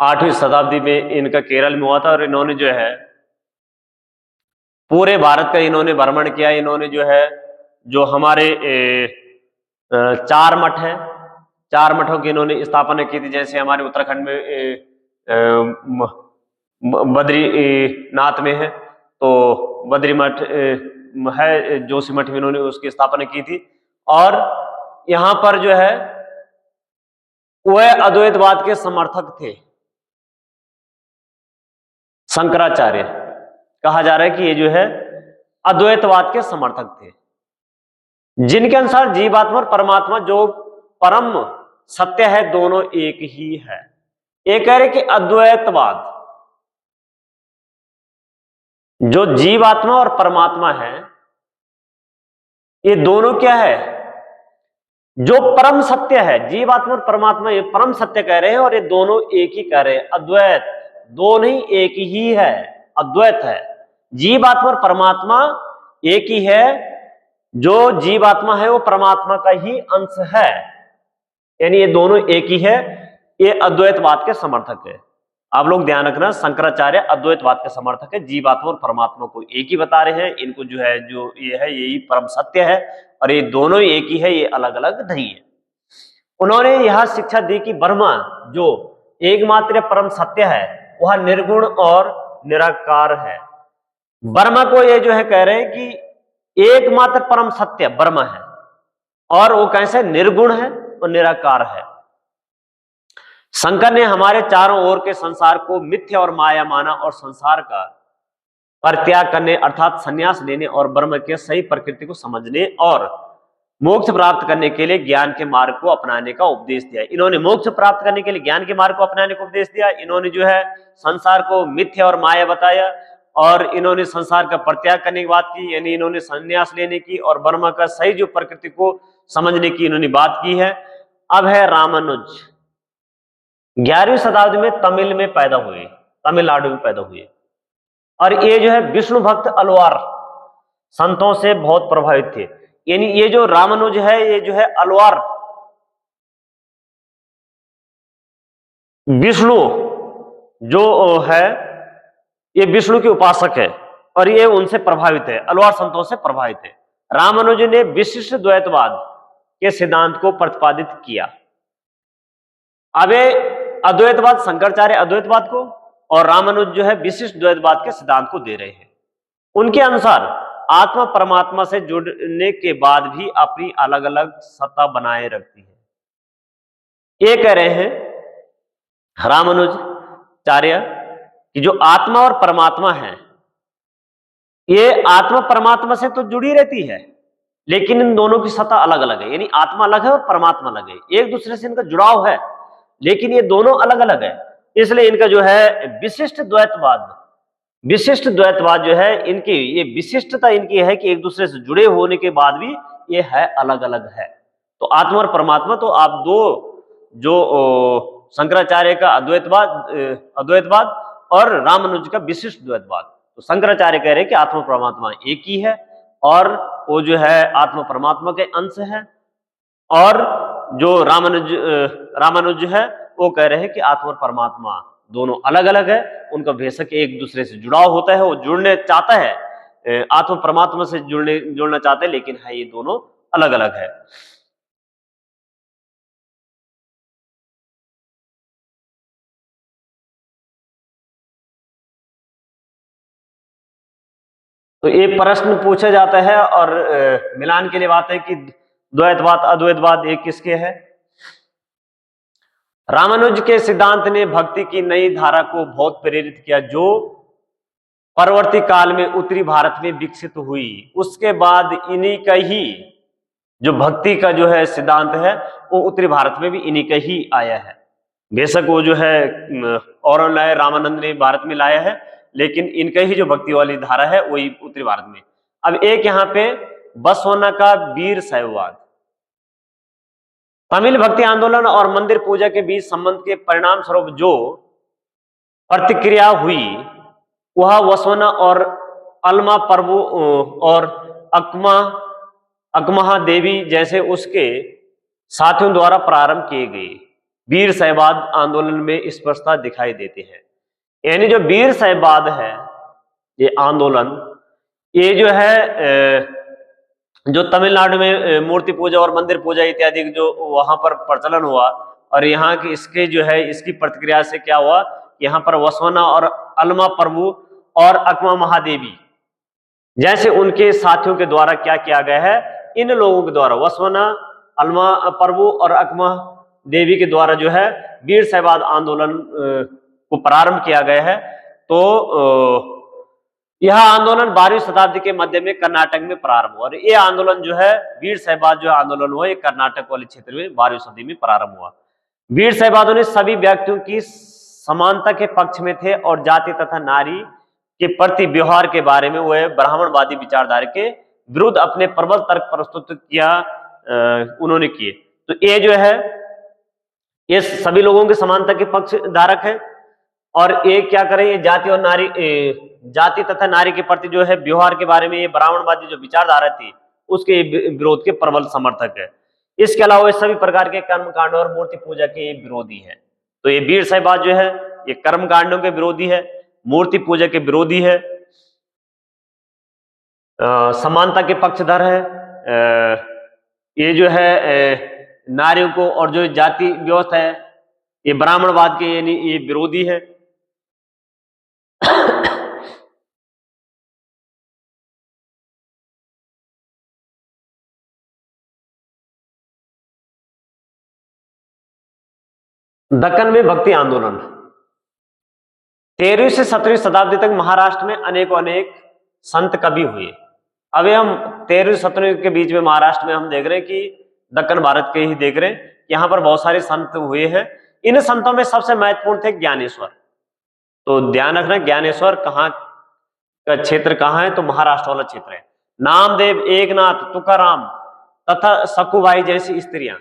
8वीं शताब्दी में इनका केरल में हुआ था और इन्होंने जो है पूरे भारत का इन्होंने भ्रमण किया। इन्होंने जो है जो हमारे 4 मठ है, 4 मठों की इन्होंने स्थापना की थी। जैसे हमारे उत्तराखंड में बद्रीनाथ में है तो बद्री मठ है, जोशी मठ में इन्होंने उसकी स्थापना की थी। और यहां पर जो है वह अद्वैतवाद के समर्थक थे। शंकराचार्य कहा जा रहा है कि ये जो है अद्वैतवाद के समर्थक थे, जिनके अनुसार जीवात्मा और परमात्मा जो परम सत्य है दोनों एक ही है। एक कह रहे कि अद्वैतवाद जो जीवात्मा और परमात्मा है ये दोनों क्या है, जो परम सत्य है, जीवात्मा और परमात्मा ये परम सत्य कह रहे हैं और ये दोनों एक ही कह रहे हैं। अद्वैत दो नहीं एक ही है, अद्वैत है। जीवात्मा और परमात्मा एक ही है, जो जीवात्मा है वो परमात्मा का ही अंश है, यानी ये दोनों एक ही है। ये अद्वैतवाद के समर्थक है। आप लोग ध्यान रखना, शंकराचार्य अद्वैतवाद के समर्थक है, जीवात्मा और परमात्मा को एक ही बता रहे हैं। इनको जो है जो ये है यही परम सत्य है और ये दोनों ही एक ही है, ये अलग अलग नहीं है। उन्होंने यह शिक्षा दी कि ब्रह्मा जो एकमात्र परम सत्य है वह निर्गुण और निराकार है। ब्रह्मा को ये जो है कह रहे हैं कि एकमात्र परम सत्य ब्रह्म है और वो कैसे निर्गुण है और निराकार है। शंकर ने हमारे चारों ओर के संसार को मिथ्या और माया माना और संसार का परित्याग करने अर्थात संन्यास लेने और ब्रह्म के सही प्रकृति को समझने और मोक्ष प्राप्त करने के लिए ज्ञान के मार्ग को अपनाने का उपदेश दिया। इन्होंने मोक्ष प्राप्त करने के लिए ज्ञान के मार्ग को अपनाने का उपदेश दिया। इन्होंने जो है संसार को मिथ्या और माया बताया और इन्होंने संसार का परित्याग करने की बात की, यानी इन्होंने संन्यास लेने की और ब्रह्म का सही जो प्रकृति को समझने की इन्होंने बात की है। अब है रामानुज, 11वीं शताब्दी में तमिल में पैदा हुए, तमिलनाडु में पैदा हुए और ये जो है विष्णु भक्त अलवार संतों से बहुत प्रभावित थे। यानी ये जो रामानुज है ये जो है अलवार विष्णु जो है ये विष्णु के उपासक है और ये उनसे प्रभावित है, अलवार संतों से प्रभावित है। रामानुज ने विशिष्ट द्वैतवाद के सिद्धांत को प्रतिपादित किया। अब अद्वैतवाद शंकराचार्य अद्वैतवाद को और रामानुज जो है विशिष्ट द्वैतवाद के सिद्धांत को दे रहे हैं। उनके अनुसार आत्मा परमात्मा से जुड़ने के बाद भी अपनी अलग अलग सत्ता बनाए रखती है। ये कह रहे हैं रामानुजाचार्य कि जो आत्मा और परमात्मा है ये आत्मा परमात्मा से तो जुड़ी रहती है लेकिन इन दोनों की सत्ता अलग अलग है। यानी आत्मा अलग है और परमात्मा अलग है, एक दूसरे से इनका जुड़ाव है लेकिन ये दोनों अलग अलग है। इसलिए इनका जो है विशिष्ट द्वैतवाद जो है इनकी ये विशिष्टता इनकी है कि एक दूसरे से जुड़े होने के बाद भी ये है अलग अलग है। तो आत्मा और परमात्मा तो आप दो जो शंकराचार्य का अद्वैतवाद और रामानुज का विशिष्ट द्वैतवाद, तो शंकराचार्य कह रहे हैं कि आत्मा परमात्मा एक ही है और वो जो है आत्मा परमात्मा के अंश है और जो रामानुज है वो कह रहे हैं कि आत्मा और परमात्मा दोनों अलग अलग है, उनका बेशक एक दूसरे से जुड़ाव होता है, वो जुड़ने चाहता है आत्मा परमात्मा से जुड़ना चाहते हैं लेकिन है ये दोनों अलग अलग है। तो ये प्रश्न पूछा जाता है और मिलान के लिए बात है कि द्वैतवाद अद्वैतवाद एक किसके है। रामानुज के सिद्धांत ने भक्ति की नई धारा को बहुत प्रेरित किया जो परवर्ती काल में उत्तरी भारत में विकसित हुई। उसके बाद इन्हीं का ही जो भक्ति का जो है सिद्धांत है वो उत्तरी भारत में भी इन्हीं का ही आया है। बेशक वो जो है और लाए रामानंद ने भारत में लाया है लेकिन इनका ही जो भक्ति वाली धारा है वही उत्तरी भारत में। अब एक यहाँ पे बसवना का वीर शैववाद, तमिल भक्ति आंदोलन और मंदिर पूजा के बीच संबंध के परिणाम स्वरूप जो प्रतिक्रिया हुई वह वसवना और अलमा प्रभु और अकमहा देवी जैसे उसके साथियों द्वारा प्रारंभ किए गए वीर शैववाद आंदोलन में स्पष्टता दिखाई देते हैं। यानी जो वीर शैववाद है ये आंदोलन ये जो है जो तमिलनाडु में मूर्ति पूजा और मंदिर पूजा इत्यादि जो वहां पर प्रचलन हुआ और यहाँ की इसके जो है इसकी प्रतिक्रिया से क्या हुआ, यहाँ पर वसवना और अलमा प्रभु और अकमा महादेवी जैसे उनके साथियों के द्वारा क्या किया गया है, इन लोगों के द्वारा वसवना अलमा प्रभु और अकमा देवी के द्वारा जो है वीर शैववाद आंदोलन को प्रारंभ किया गया है। तो यह आंदोलन 12वीं शताब्दी के मध्य में कर्नाटक में प्रारंभ हुआ और ये आंदोलन जो है वीर शैववाद जो आंदोलन हुआ ये कर्नाटक वाले क्षेत्र में 12वीं सदी में प्रारंभ हुआ। वीर शैववादियों ने सभी व्यक्तियों की समानता के पक्ष में थे और जाति तथा नारी के प्रति व्यवहार के बारे में वह ब्राह्मणवादी विचारधारा के विरुद्ध अपने प्रबल तर्क प्रस्तुत किया उन्होंने किए। तो ये जो है ये सभी लोगों के समानता के पक्ष धारक है और ये क्या करें, ये जाति तथा नारी के प्रति जो है व्यवहार के बारे में ये ब्राह्मणवादी जो विचारधारा थी उसके विरोध के प्रबल समर्थक है। इसके अलावा सभी प्रकार के कर्म कांड और मूर्ति पूजा के विरोधी है। तो ये वीर शैववाद जो है ये कर्म कांडों के विरोधी है, मूर्ति पूजा के विरोधी है, समानता के पक्षधर है, ये जो है नारियों को और जो जाति व्यवस्था है ये ब्राह्मणवाद के यानी ये विरोधी है। दक्कन में भक्ति आंदोलन 13वीं से 17वीं शताब्दी तक महाराष्ट्र में अनेक संत कवि हुए। अभी हम 13वीं 17वीं के बीच में महाराष्ट्र में हम देख रहे हैं कि दक्कन भारत के ही देख रहे हैं, यहाँ पर बहुत सारे संत हुए हैं। इन संतों में सबसे महत्वपूर्ण थे ज्ञानेश्वर। तो ध्यान रखना ज्ञानेश्वर कहाँ का क्षेत्र कहाँ है, तो महाराष्ट्र वाला क्षेत्र है। नामदेव, एकनाथ, तुकाराम तथा सखुबाई जैसी स्त्रियां।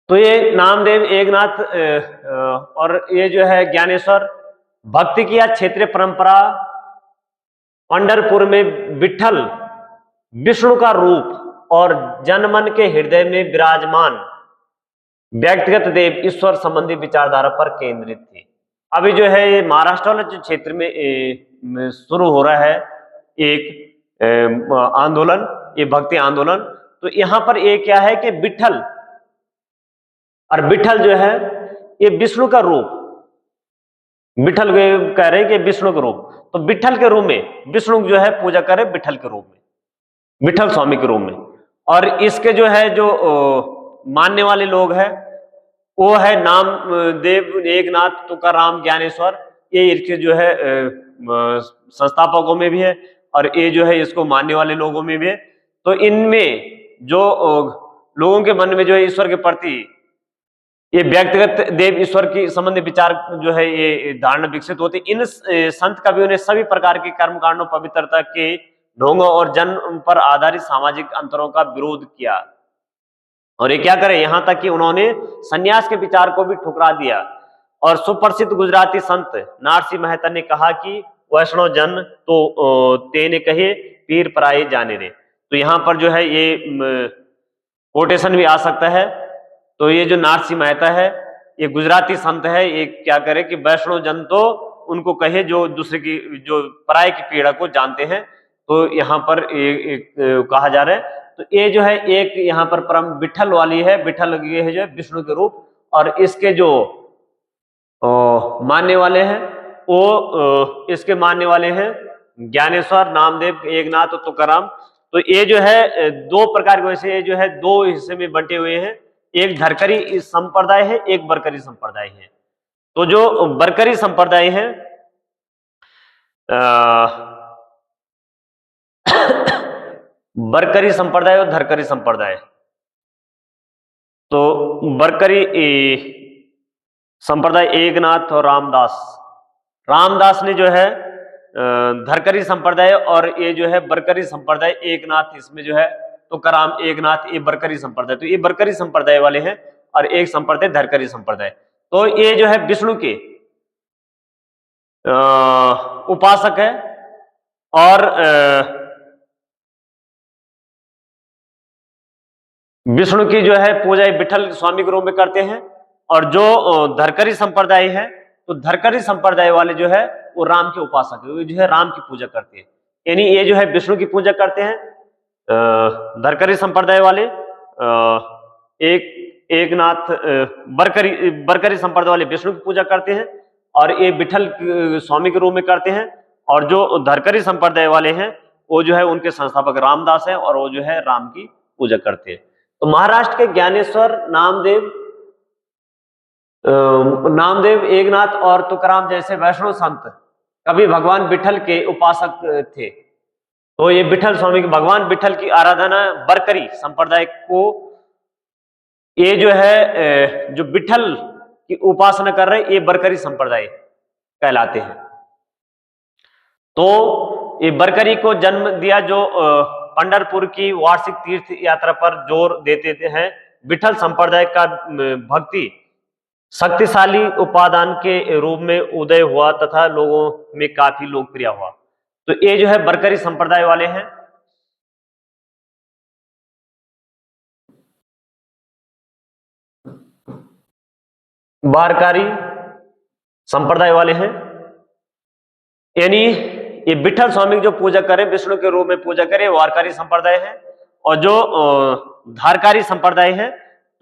तो ये नामदेव, एकनाथ और ये जो है ज्ञानेश्वर भक्ति की क्षेत्रीय परंपरा पंढरपुर में विठल विष्णु का रूप और जनमन के हृदय में विराजमान व्यक्तिगत देव ईश्वर संबंधी विचारधारा पर केंद्रित थी। अभी जो है ये महाराष्ट्र वाले जो क्षेत्र में शुरू हो रहा है एक आंदोलन, ये भक्ति आंदोलन। तो यहाँ पर ये क्या है कि विठल, और विठल जो है ये विष्णु का रूप, विठल कह रहे हैं कि विष्णु का रूप, तो विठल के रूप में विष्णु जो है पूजा करे विठल के रूप में, विठल स्वामी के रूप में। और इसके जो है जो मानने वाले लोग हैं वो है नामदेव, एकनाथ, तुकाराम, ज्ञानेश्वर, ये इसके जो है संस्थापकों में भी है और ये जो है इसको मानने वाले लोगों में भी है। तो इनमें जो लोगों के मन में जो है ईश्वर के प्रति ये व्यक्तिगत देव ईश्वर की संबंधी विचार जो है ये धारणा विकसित होती। इन संत कवियों ने सभी प्रकार के कर्म कांडों, पवित्रता के ढोंगों और जन्म पर आधारित सामाजिक अंतरों का विरोध किया। और ये क्या करे, यहां तक कि उन्होंने संन्यास के विचार को भी ठुकरा दिया। और सुप्रसिद्ध गुजराती संत नारसिंह मेहता ने कहा कि वैष्णव जन तो तेने कहे पीर पराए जाने रे। तो यहाँ पर जो है ये कोटेशन भी आ सकता है। तो ये जो नारसिंह मेहता है ये गुजराती संत है, ये क्या करे कि वैष्णव जन तो उनको कहे जो दूसरे की जो पराये की पीड़ा को जानते हैं। तो यहाँ पर कहा जा रहा है। तो ये जो है एक यहाँ पर परम विठल वाली है, विठल ये है जो विष्णु के रूप, और इसके जो मानने वाले हैं वो इसके मानने वाले हैं ज्ञानेश्वर, नामदेव, एकनाथ और तुकाराम। तो ये जो है दो प्रकार के, वैसे ये जो है दो हिस्से में बंटे हुए हैं, एक धरकरी संप्रदाय है, एक बरकरी संप्रदाय है। तो जो बरकरी संप्रदाय है बरकरी संप्रदाय और धरकरी संप्रदाय। तो बरकरी संप्रदाय एकनाथ और रामदास ने जो है धरकरी संप्रदाय, और ये जो है बरकरी संप्रदाय एकनाथ, इसमें जो है तुकाराम, एकनाथ, ये बरकरी संप्रदाय। तो ये बरकरी संप्रदाय वाले हैं और एक संप्रदाय धरकरी संप्रदाय। तो ये जो है विष्णु के उपासक है और विष्णु की जो है पूजा विठल स्वामी के रूप में करते हैं। और जो धरकरी संप्रदाय है, तो धरकरी संप्रदाय वाले जो है वो राम के उपासक है, जो है राम की पूजा करते हैं, यानी ये जो है विष्णु की पूजा करते हैं धरकरी संप्रदाय वाले। एकनाथ बरकरी संप्रदाय वाले विष्णु की पूजा करते हैं और ये विठल स्वामी के रूप में करते हैं। और जो धरकरी संप्रदाय वाले हैं वो जो है उनके संस्थापक रामदास है और वो जो है राम की पूजा करते हैं। तो महाराष्ट्र के ज्ञानेश्वर, नामदेव, एकनाथ और तुकाराम जैसे वैष्णव संत कभी भगवान विठल के उपासक थे। तो ये विठल स्वामी के, भगवान विठल की आराधना बरकरी संप्रदाय को, ये जो है जो विठल की उपासना कर रहे ये बरकरी संप्रदाय कहलाते हैं। तो ये बरकरी को जन्म दिया जो पंढरपुर की वार्षिक तीर्थ यात्रा पर जोर देते हैं। विठल संप्रदाय का भक्ति शक्तिशाली उपादान के रूप में उदय हुआ तथा लोगों में काफी लोकप्रिय हुआ। तो ये जो है बरकरी संप्रदाय वाले हैं। वारकारी संप्रदाय वाले हैं, यानी ये विठल स्वामी की जो पूजा करें, विष्णु के रूप में पूजा करें, वारकारी संप्रदाय है। और जो धारकारी संप्रदाय है,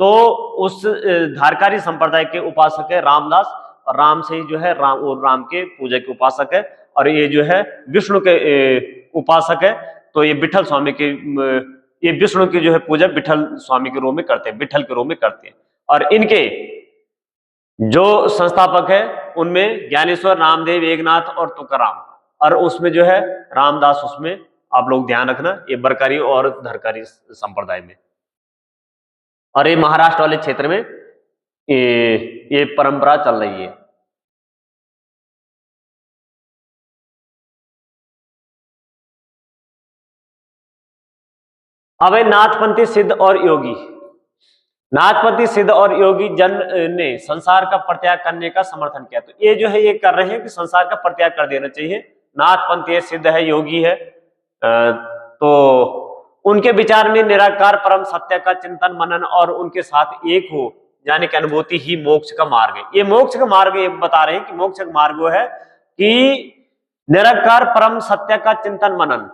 तो उस धारकारी संप्रदाय के उपासक है रामदास, और राम से ही जो है राम, और राम के पूजा के उपासक है। और ये जो है विष्णु के उपासक है, तो ये विठल स्वामी के, ये विष्णु की जो है पूजा विठल स्वामी के रूप में करते हैं, विठल के रूप में करते हैं। और इनके जो संस्थापक है उनमें ज्ञानेश्वर, नामदेव, एकनाथ और तुकाराम, और उसमें जो है रामदास, उसमें आप लोग ध्यान रखना, ये बरकारी और धरकारी संप्रदाय में। और ये महाराष्ट्र वाले क्षेत्र में ये परंपरा चल रही है। अब है नाथपंथी सिद्ध और योगी। नाथपंथी सिद्ध और योगी जन ने संसार का परित्याग करने का समर्थन किया। तो ये जो है ये कर रहे हैं कि संसार का परित्याग कर देना चाहिए। नाथपंथी है, सिद्ध है, योगी है, तो उनके विचार में निराकार परम सत्य का चिंतन मनन और उनके साथ एक हो जाने की अनुभूति ही मोक्ष का मार्ग है। ये मोक्ष का मार्ग ये बता रहे हैं कि मोक्ष का मार्ग वो है कि निराकार परम सत्य का चिंतन मनन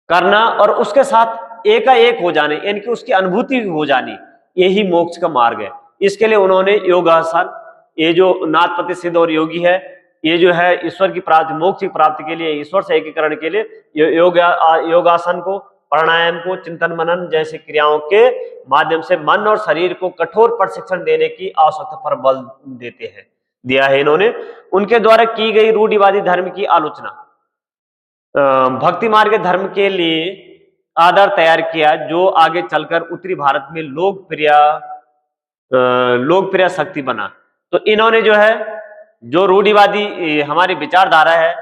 करना और उसके साथ एकाएक हो जाने, यानी कि उसकी अनुभूति हो जानी, यही मोक्ष का मार्ग है। इसके लिए उन्होंने योगासन, ये जो नाथपंथी सिद्ध और योगी है, ये जो है ईश्वर की प्राप्ति, मोक्ष की प्राप्ति के लिए, ईश्वर से एकीकरण के लिए योगासन को, प्राणायाम को, चिंतन मनन जैसे क्रियाओं के माध्यम से मन और शरीर को कठोर प्रशिक्षण देने की आवश्यकता पर बल देते हैं, दिया है इन्होंने। उनके द्वारा की गई रूढ़िवादी धर्म की आलोचना, भक्ति मार्ग धर्म के लिए आधार तैयार किया, जो आगे चलकर उत्तरी भारत में लोकप्रिय शक्ति बना। तो इन्होंने जो है जो रूढ़िवादी हमारी विचारधारा है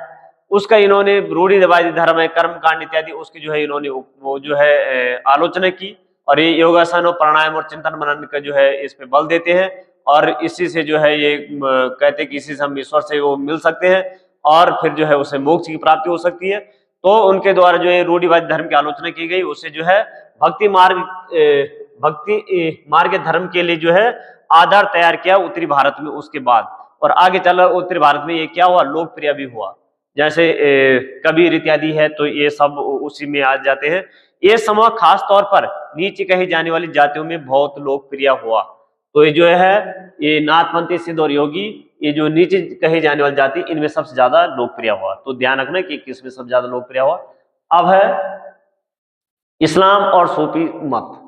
उसका इन्होंने, रूढ़िवादी धर्म है, कर्म कांड इत्यादि, उसकी जो है इन्होंने वो जो है आलोचना की। और ये योगासन और प्राणायाम और चिंतन मनन का जो है इस पे बल देते हैं, और इसी से जो है ये कहते हैं कि इसी से हम ईश्वर से वो मिल सकते हैं और फिर जो है उसे मोक्ष की प्राप्ति हो सकती है। तो उनके द्वारा जो है रूढ़िवादी धर्म की आलोचना की गई, उससे जो है भक्ति मार्ग धर्म के लिए जो है आधार तैयार किया उत्तरी भारत में। उसके बाद और आगे चला उत्तरी भारत में ये क्या हुआ, लोकप्रिय भी हुआ, जैसे कबीर इत्यादि है, तो ये सब उसी में आ जाते हैं। ये समूह खास तौर पर नीचे कही जाने वाली जातियों में बहुत लोकप्रिय हुआ। तो ये जो है ये नाथपंथी सिद्ध और योगी, ये जो नीचे कही जाने वाली जाति, इनमें सबसे ज्यादा लोकप्रिय हुआ। तो ध्यान रखना कि किसमें सबसे ज्यादा लोकप्रिय हुआ। अब है इस्लाम और सूफी मत।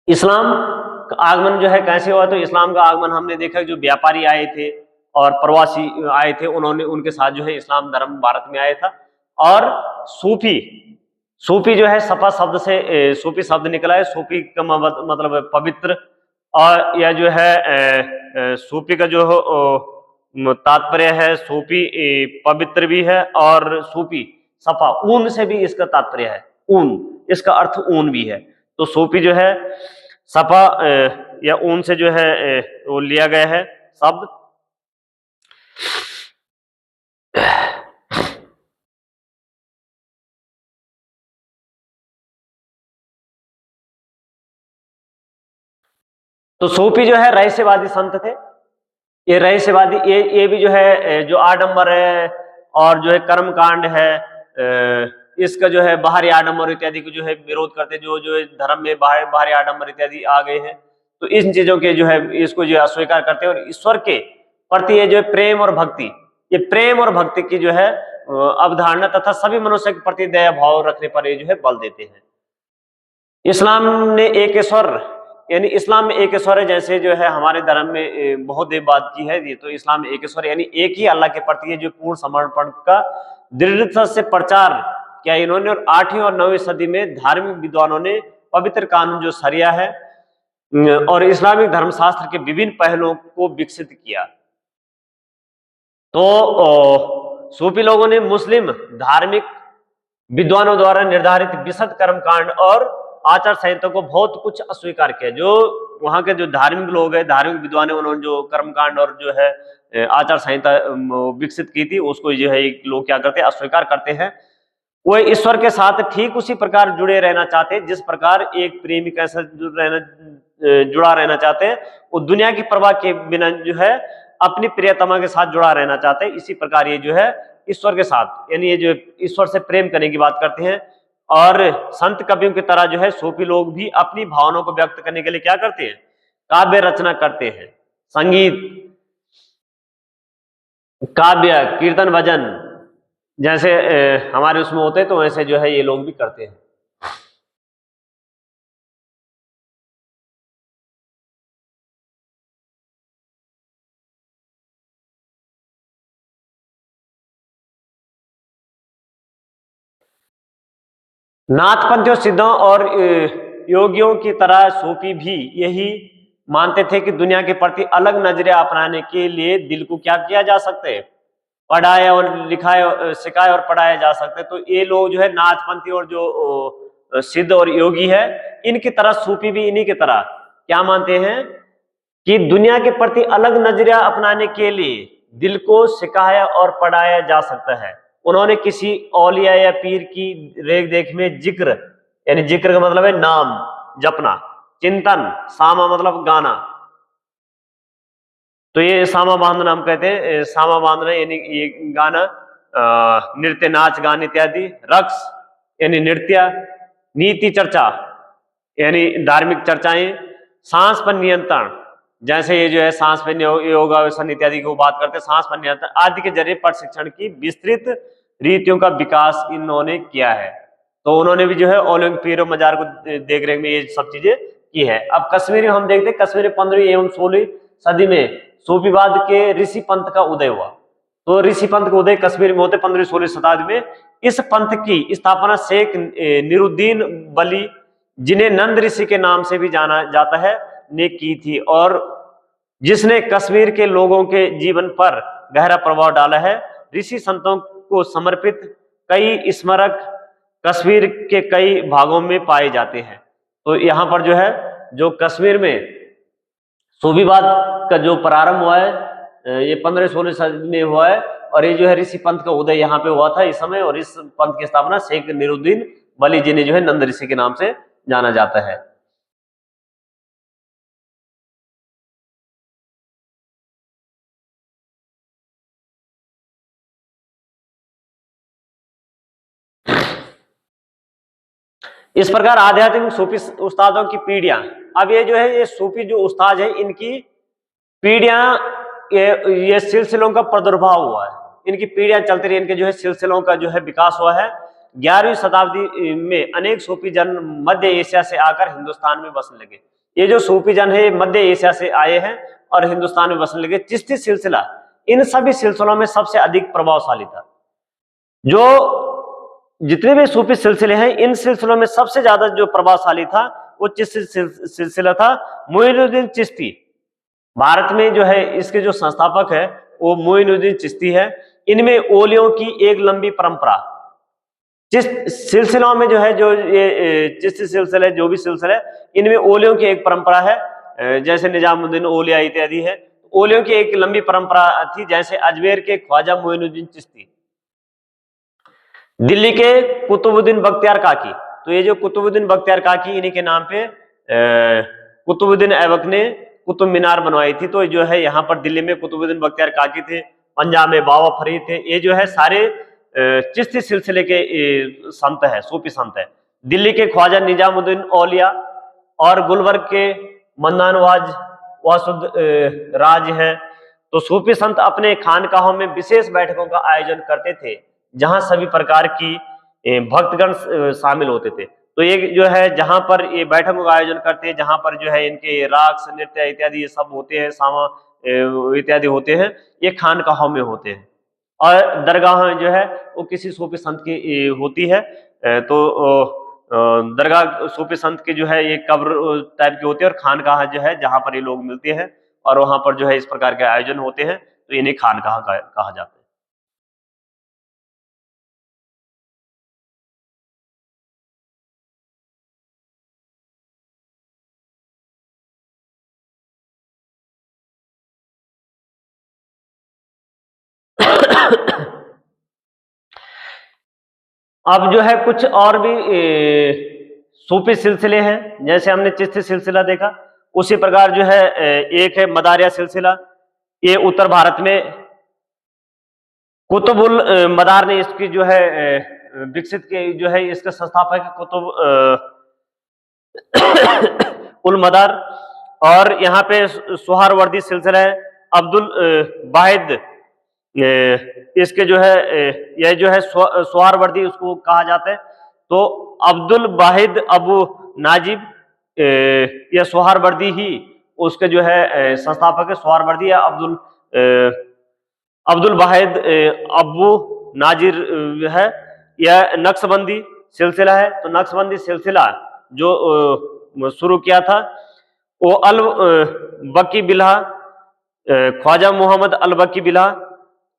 इस्लाम का आगमन जो है कैसे हुआ, तो इस्लाम का आगमन हमने देखा जो व्यापारी आए थे और प्रवासी आए थे, उन्होंने उनके साथ जो है इस्लाम धर्म भारत में आया था। और सूफी जो है सफा शब्द से सूफी शब्द निकला है। सूफी का मतलब पवित्र, और यह जो है सूफी का जो तात्पर्य है, सूफी पवित्र भी है, और सूफी सफा ऊन से भी इसका तात्पर्य है, ऊन, इसका अर्थ ऊन भी है। तो सूफी जो है सफा या ऊन से जो है वो लिया गया है शब्द। तो सूफी जो है रहस्यवादी संत थे। ये रहस्यवादी, ये भी जो है जो आडंबर है और जो है कर्म कांड है, इसका जो है बाहरी आडंबर इत्यादि को जो है विरोध करते, जो जो धर्म में बाहरी आडंबर इत्यादि आ गए हैं, तो इन चीजों के जो है इसको जो है अस्वीकार करते हैं। और ईश्वर के प्रति ये जो है प्रेम और भक्ति, ये प्रेम और भक्ति की जो है अवधारणा तथा सभी मनुष्य के प्रति दया भाव रखने पर ये जो है बल देते हैं। इस्लाम ने एक ईश्वर, यानी इस्लाम में एक ईश्वर है, जैसे जो है हमारे धर्म में बहुत देववाद की है ये, तो इस्लाम में एक ईश्वर यानी एक ही अल्लाह के प्रति है जो पूर्ण समर्पण का दृढ़ता से प्रचार किया इन्होंने। और 8वीं और 9वीं सदी में धार्मिक विद्वानों ने पवित्र कानून जो शरिया है और इस्लामिक धर्मशास्त्र के विभिन्न पहलुओं को विकसित किया। तो सूफी लोगों ने मुस्लिम धार्मिक विद्वानों द्वारा निर्धारित विशद कर्मकांड और आचार संहिता को बहुत कुछ अस्वीकार किया। जो वहां के जो धार्मिक लोग हैं, धार्मिक विद्वान है, उन्होंने जो कर्मकांड और जो है आचार संहिता विकसित की थी, उसको जो है लोग क्या करते हैं, अस्वीकार करते हैं। वो ईश्वर के साथ ठीक उसी प्रकार जुड़े रहना चाहते हैं जिस प्रकार एक प्रेमिका से जुड़ा रहना चाहते हैं। वो दुनिया की परवाह के बिना जो है अपनी प्रियतमा के साथ जुड़ा रहना चाहते हैं। इसी प्रकार ये जो है ईश्वर के साथ, यानी ये जो ईश्वर से प्रेम करने की बात करते हैं। और संत कवियों की तरह जो है सूफी लोग भी अपनी भावनाओं को व्यक्त करने के लिए क्या करते हैं, काव्य रचना करते हैं। संगीत, काव्य, कीर्तन, भजन जैसे हमारे उसमें होते हैं, तो वैसे जो है ये लोग भी करते हैं। नाथपंथियों, सिद्धों और योगियों की तरह सूफी भी यही मानते थे कि दुनिया के प्रति अलग नजरिया अपनाने के लिए दिल को क्या किया जा सकता है, पढ़ाया और लिखाया, सिखाया और पढ़ाया जा सकता है। तो ये लोग जो है नाथपंथी और जो सिद्ध और योगी है, इनकी तरह सूफी भी इन्हीं की तरह क्या मानते हैं कि दुनिया के प्रति अलग नजरिया अपनाने के लिए दिल को सिखाया और पढ़ाया जा सकता है। उन्होंने किसी औलिया या पीर की रेख देख में जिक्र, यानी जिक्र का मतलब है नाम जपना, चिंतन, सामा मतलब गाना, तो ये सामा बांधना हम कहते हैं। सामा बांधना यानी ये गाना, नृत्य, नाच गान इत्यादि, रक्स यानी नृत्य, नीति चर्चा यानी धार्मिक चर्चाएं, सांस पर नियंत्रण, जैसे ये जो है सांस पर योगासन इत्यादि की बात करते हैं, सांस पर नियंत्रण आदि के जरिए प्रशिक्षण की विस्तृत रीतियों का विकास इन्होंने किया है। तो उन्होंने भी जो है ओलंपिक पीर मजार को देख रेख में ये सब चीजें की है। अब कश्मीर में हम देखते हैं, कश्मीर 15वीं एवं 16वीं सदी में सूफीवाद के ऋषि पंथ का उदय हुआ। तो ऋषि पंथ का उदय कश्मीर में होते 15वीं-16वीं शताब्दी में। इस पंथ की स्थापना शेख निरुद्दीन वली, जिन्हें नंद ऋषि के नाम से भी जाना जाता है, ने की थी, और जिसने कश्मीर के लोगों के जीवन पर गहरा प्रभाव डाला है। ऋषि संतों को समर्पित कई स्मारक कश्मीर के कई भागों में पाए जाते हैं। तो यहाँ पर जो है, जो कश्मीर में सूफीवाद का जो प्रारंभ हुआ है, ये 15-16 सदी में हुआ है, और ये जो है ऋषि पंथ का उदय यहाँ पे हुआ था इस समय, और इस पंथ की स्थापना शेख निरुद्दीन वली, जिन्हें जो है नंद ऋषि के नाम से जाना जाता है। इस प्रकार आध्यात्मिक सूफी उस्तादों की पीढ़ियां, अब ये जो है ये सूफी जो उस्ताद है, इनकी पीढ़ियां, ये सिलसिलों का प्रादुर्भाव हुआ है, इनकी पीढ़ियां चलती रही, इनके जो है सिलसिलों का जो है विकास हुआ है। 11वीं शताब्दी में अनेक सूफी जन मध्य एशिया से आकर हिंदुस्तान में बसने लगे। ये जो सूफी जन है मध्य एशिया से आए हैं और हिंदुस्तान में बसने लगे। चिश्ती सिलसिला इन सभी सिलसिलों में सबसे अधिक प्रभावशाली था। जो जितने भी सूफी सिलसिले हैं, इन सिलसिलों में सबसे ज्यादा जो प्रभावशाली था वो चिश्ती सिलसिला था। मोइनुद्दीन चिश्ती भारत में जो है, इसके जो संस्थापक है वो मोइनुद्दीन चिश्ती है। इनमें ओलियों की एक लंबी परंपरा, जिस सिलसिलों में जो है, जो ये चिश्ती सिलसिले, जो भी सिलसिले, इनमें ओलियों की एक परंपरा है, जैसे निजामुद्दीन औलिया इत्यादि है। ओलियों की एक लंबी परंपरा थी, जैसे अजमेर के ख्वाजा मोइनुद्दीन चिश्ती, दिल्ली के कुतुबुद्दीन बख्तियार काकी। तो ये जो कुतुबुद्दीन बख्तियार काकी, इन्हीं के नाम पे कुतुबुद्दीन ऐबक ने कुतुब मीनार बनवाई थी। तो जो है यहाँ पर दिल्ली में कुतुबुद्दीन बख्तियार काकी थे, पंजाब में बाबा फरीद थे। ये जो है सारे चिश्ती सिलसिले के संत है, सूफी संत है। दिल्ली के ख्वाजा निजामुद्दीन औलिया और गुलबर्ग के मन्नानवाज वासुद राज है। तो सूफी संत अपने खानकाहों में विशेष बैठकों का आयोजन करते थे, जहां सभी प्रकार की भक्तगण शामिल होते थे। तो ये जो है जहां पर ये बैठकों का आयोजन करते हैं, जहां पर जो है इनके राक्स, नृत्य इत्यादि ये सब होते हैं, सामा इत्यादि होते हैं, ये खानकाहों में होते हैं। और दरगाह जो है वो किसी सूफी संत की होती है। तो दरगाह सूफी संत की जो है ये कब्र टाइप की होती है, और खानकाह जो है जहां पर ये लोग मिलते हैं और वहां पर जो है इस प्रकार के आयोजन होते हैं, तो इन्हें खानकाह कहा जाता है। अब जो है कुछ और भी सूफी सिलसिले हैं, जैसे हमने चिश्ती सिलसिला देखा, उसी प्रकार जो है एक है मदारिया सिलसिला। ये उत्तर भारत में कुतुबुल मदार ने इसकी जो है विकसित की, जो है इसका संस्थापक कुतुब उल मदार। और यहाँ पे सुहारवर्दी सिलसिला है, अब्दुल वाहिद इसके जो है यह जो है सुहारवर्दी उसको कहा जाता है। तो अब्दुल वाहिद अबू नाजिब यह सुहारवर्दी ही उसके जो है संस्थापक है। सुहारवर्दी या अब्दुल वाहिद अबू नाजिर है। यह नक्शबंदी सिलसिला है। तो नक्शबंदी सिलसिला जो शुरू किया था वो अल बकी बिल्हा, ख्वाजा मोहम्मद अल बकी बिल्हा,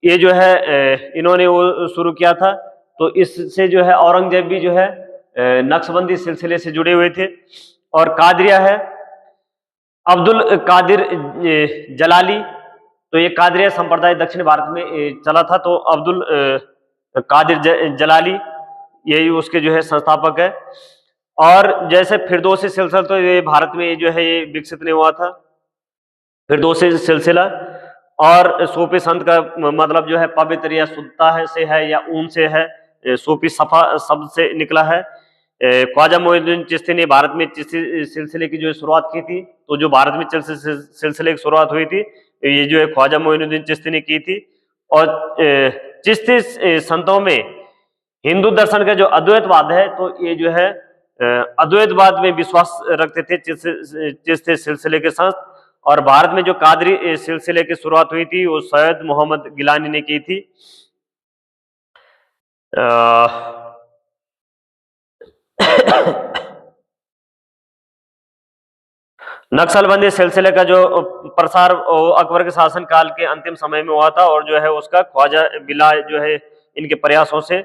ये जो है इन्होंने वो शुरू किया था। तो इससे जो है औरंगजेब भी जो है नक्शबंदी सिलसिले से जुड़े हुए थे। और कादरिया है, अब्दुल कादिर जलाली। तो ये कादरिया संप्रदाय दक्षिण भारत में चला था। तो अब्दुल कादिर जलाली यही उसके जो है संस्थापक है। और जैसे फिरदौसी सिलसिला, तो ये भारत में जो है ये विकसित नहीं हुआ था, फिरदौसी सिलसिला। और सूफी संत का मतलब जो है पवित्र या शुद्धता है से है या ऊन से है, सूफी सफा शब्द से निकला है। ख्वाजा मोइनुद्दीन चिश्ती ने भारत में चिश्ती सिलसिले की जो शुरुआत की थी। तो जो भारत में चिश्ती सिलसिले की शुरुआत हुई थी ये जो है ख्वाजा मोइनुद्दीन चिश्ती ने की थी। और चिश्ती संतों में हिंदू दर्शन का जो अद्वैतवाद है, तो ये जो है अद्वैतवाद में विश्वास रखते थे चिश्ती सिलसिले के संत। और भारत में जो कादरी सिलसिले की शुरुआत हुई थी वो सैयद मोहम्मद गिलानी ने की थी। नक्सलबंदी सिलसिले का जो प्रसार अकबर के शासन काल के अंतिम समय में हुआ था। और जो है उसका ख्वाजा बिला जो है इनके प्रयासों से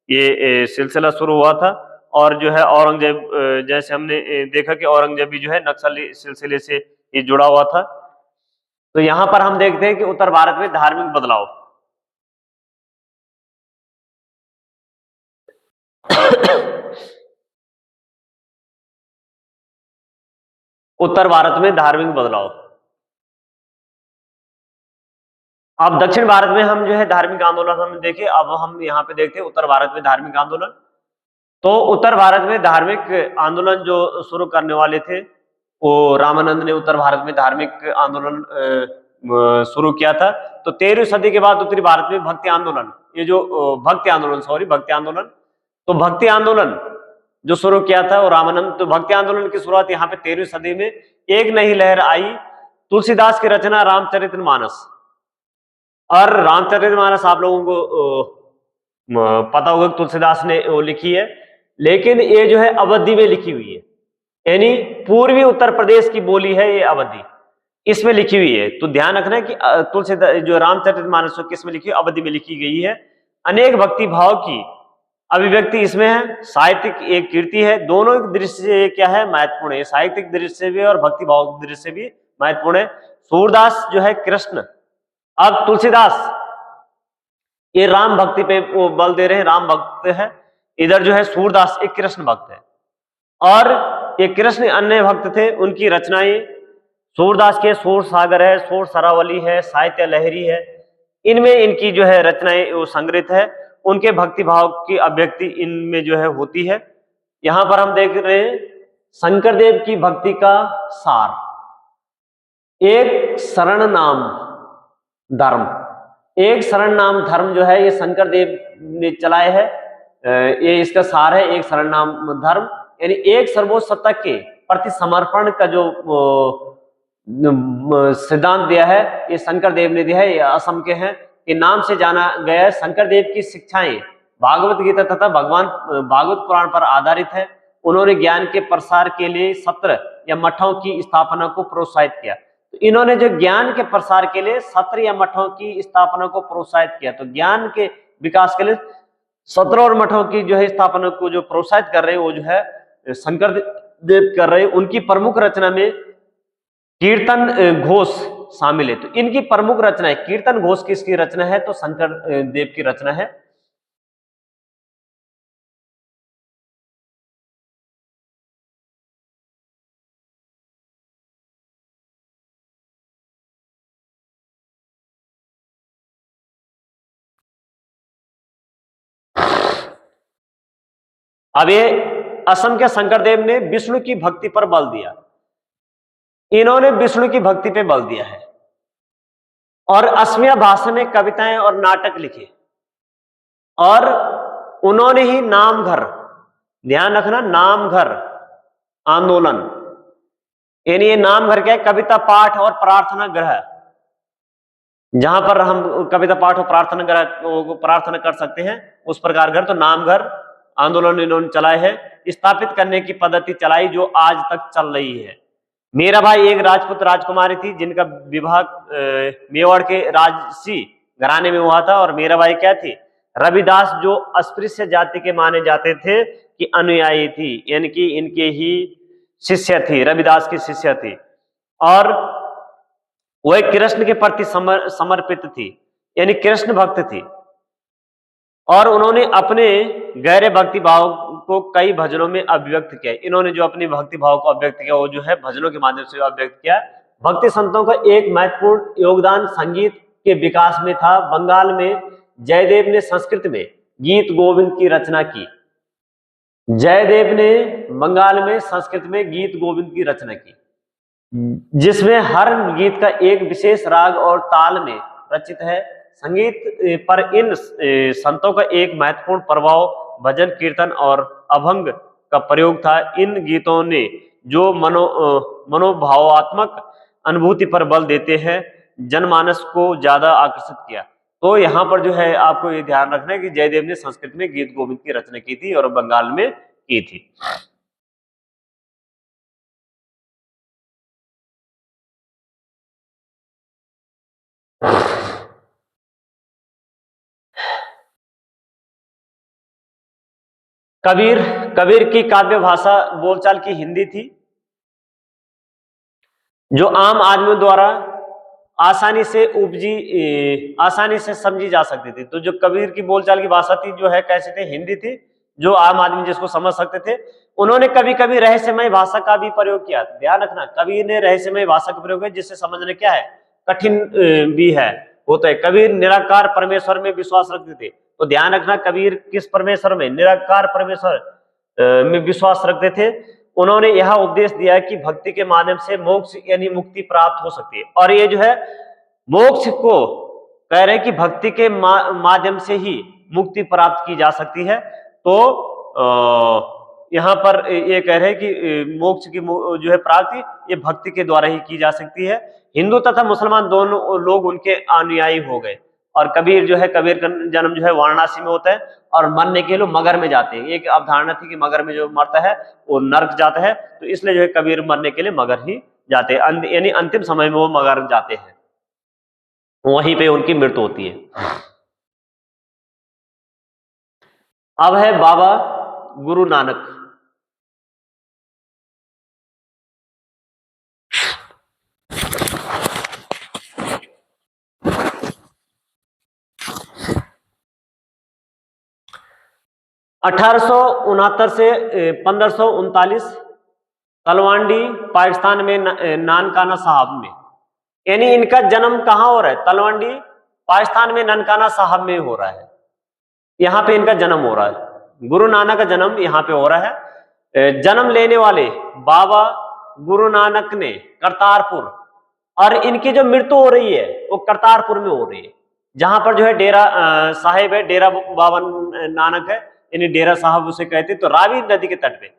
ये सिलसिला शुरू हुआ था। और जो है औरंगजेब, जैसे हमने देखा कि औरंगजेब भी जो है नक्सली सिलसिले से ये जुड़ा हुआ था। तो यहां पर हम देखते हैं कि उत्तर भारत में धार्मिक बदलाव। उत्तर भारत में धार्मिक बदलाव। अब दक्षिण भारत में हम जो है धार्मिक आंदोलन हम देखे। अब हम यहाँ पे देखते हैं उत्तर भारत में धार्मिक आंदोलन। तो उत्तर भारत में धार्मिक आंदोलन जो शुरू करने वाले थे वो रामानंद ने उत्तर भारत में धार्मिक आंदोलन शुरू किया था। तो 13वीं सदी के बाद उत्तरी भारत में भक्ति आंदोलन, ये जो भक्ति आंदोलन, तो भक्ति आंदोलन जो शुरू किया था वो रामानंद। तो भक्ति आंदोलन की शुरुआत यहाँ पे 13वीं सदी में एक नई लहर आई, तुलसीदास की रचना रामचरितमानस। और रामचरितमानस आप लोगों को पता होगा कि तुलसीदास ने वो लिखी है, लेकिन ये जो है अवधी में लिखी हुई है, यानी पूर्वी उत्तर प्रदेश की बोली है ये अवधी, इसमें लिखी हुई है। तो ध्यान रखना है कि तुलसीदास जो रामचरितमानस किस में लिखी है, अवधी में लिखी गई है। अनेक भक्ति भाव की अभिव्यक्ति इसमें है, साहित्यिक एक कीर्ति है। दोनों दृष्टि से क्या है महत्वपूर्ण है, साहित्यिक दृष्टि से भी और भक्ति भाव दृष्टि से भी महत्वपूर्ण है। सूरदास जो है कृष्ण, अब तुलसीदास ये राम भक्ति पे वो बल दे रहे हैं, राम भक्त है। इधर जो है सूरदास एक कृष्ण भक्त है। और ये कृष्ण अन्य भक्त थे, उनकी रचनाएं सूरदास के सूर सागर है, सूर सरावली है, साहित्य लहरी है, इनमें इनकी जो है रचनाएं वो संग्रहित है। उनके भक्ति भाव की अभिव्यक्ति इनमें जो है होती है। यहां पर हम देख रहे हैं शंकरदेव की भक्ति का सार, एक शरण नाम धर्म, एक शरण नाम धर्म जो है ये शंकरदेव ने चलाए है। ये इसका सार है, एक शरण नाम धर्म, यानी एक सर्वोच्च सत्ता के प्रति समर्पण का जो सिद्धांत दिया है ये शंकरदेव ने दिया है। ये असम के हैं, के नाम से जाना गया है। शंकरदेव की शिक्षाएं भागवत गीता तथा भगवान भागवत पुराण पर आधारित है। उन्होंने ज्ञान के प्रसार के लिए सत्र या मठों की स्थापना को प्रोत्साहित किया। तो इन्होंने जो ज्ञान के प्रसार के लिए सत्र या मठों की स्थापना को प्रोत्साहित किया, तो ज्ञान के विकास के लिए सत्र और मठों की जो है स्थापना को जो प्रोत्साहित कर रहे हैं वो जो है शंकर देव कर रहे हैं। उनकी प्रमुख रचना में कीर्तन घोष शामिल है। तो इनकी प्रमुख रचना है, कीर्तन घोष किसकी रचना है, तो शंकर देव की रचना है। अब ये असम के शंकरदेव ने विष्णु की भक्ति पर बल दिया, इन्होंने विष्णु की भक्ति पे बल दिया है, और असमिया भाषा में कविताएं और नाटक लिखे, और उन्होंने ही नामघर, ध्यान रखना, नामघर आंदोलन, यानी ये नामघर क्या है, कविता पाठ और प्रार्थना गृह, जहां पर हम कविता पाठ और प्रार्थना गृह प्रार्थना कर सकते हैं, उस प्रकार घर, तो नामघर आंदोलन इन्होंने चलाए है, स्थापित करने की पद्धति चलाई जो आज तक चल रही है। मीराबाई एक राजपूत राजकुमारी थी जिनका विवाह मेवाड़ के राजसी घराने में हुआ था, और मीराबाई क्या थी, रविदास जो अस्पृश्य जाति के माने जाते थे कि अनुयायी थी, यानी कि इनके ही शिष्य थी, रविदास की शिष्य थी, और वह कृष्ण के प्रति समर्पित थी, यानी कृष्ण भक्त थी, और उन्होंने अपने गहरे भक्ति भाव को कई भजनों में अभिव्यक्त किया। इन्होंने जो अपनी भक्ति भाव को अभिव्यक्त किया वो जो है भजनों के माध्यम से अभिव्यक्त किया। भक्ति संतों का एक महत्वपूर्ण योगदान संगीत के विकास में था। बंगाल में जयदेव ने संस्कृत में गीत गोविंद की रचना की। जयदेव ने बंगाल में संस्कृत में गीत गोविंद की रचना की, जिसमें हर गीत का एक विशेष राग और ताल में रचित है। संगीत पर इन संतों का एक महत्वपूर्ण प्रभाव भजन, कीर्तन और अभंग का प्रयोग था। इन गीतों ने जो मनोभावात्मक अनुभूति पर बल देते हैं, जनमानस को ज्यादा आकर्षित किया। तो यहाँ पर जो है आपको ये ध्यान रखना है कि जयदेव ने संस्कृत में गीत गोविंद की रचना की थी और बंगाल में की थी। कबीर की काव्य भाषा बोलचाल की हिंदी थी, जो आम आदमियों द्वारा आसानी से समझी जा सकती थी। तो जो कबीर की बोलचाल की भाषा थी जो है कैसे थी, हिंदी थी, जो आम आदमी जिसको समझ सकते थे। उन्होंने कभी कभी रहस्यमय भाषा का भी प्रयोग किया। ध्यान रखना, कबीर ने रहस्यमय भाषा का प्रयोग किया जिससे समझने क्या है कठिन भी है होता है। कबीर निराकार परमेश्वर में विश्वास रखते थे। तो ध्यान रखना, कबीर किस परमेश्वर में, निराकार परमेश्वर में विश्वास रखते थे। उन्होंने यह उपदेश दिया कि भक्ति के माध्यम से मोक्ष यानी मुक्ति प्राप्त हो सकती है। और ये जो है मोक्ष को कह रहे हैं कि भक्ति के माध्यम से ही मुक्ति प्राप्त की जा सकती है। तो यहाँ पर ये कह रहे हैं कि मोक्ष की जो है प्राप्ति ये भक्ति के द्वारा ही की जा सकती है। हिंदू तथा मुसलमान दोनों लोग उनके अनुयायी हो गए। और कबीर जो है, कबीर का जन्म जो है वाराणसी में होता है और मरने के लिए मगर में जाते हैं। एक अवधारणा थी कि मगर में जो मरता है वो नरक जाता है, तो इसलिए जो है कबीर मरने के लिए मगर ही जाते हैं, यानी अंतिम समय में वो मगर जाते हैं, वहीं पे उनकी मृत्यु होती है। अब है बाबा गुरु नानक। (1869 से 1539) तलवंडी पाकिस्तान में नानकाना साहब में, यानी इनका जन्म कहां हो रहा है, तलवंडी पाकिस्तान में ननकाना साहब में हो रहा है। यहाँ पे इनका जन्म हो रहा है। गुरु नानक का जन्म यहाँ पे हो रहा है। जन्म लेने वाले बाबा गुरु नानक ने करतारपुर, और इनकी जो मृत्यु हो रही है वो करतारपुर में हो रही है, जहां पर जो है डेरा साहिब है, डेरा बाबा नानक है, यानी डेरा साहब उसे कहते। तो रावी नदी के तट पे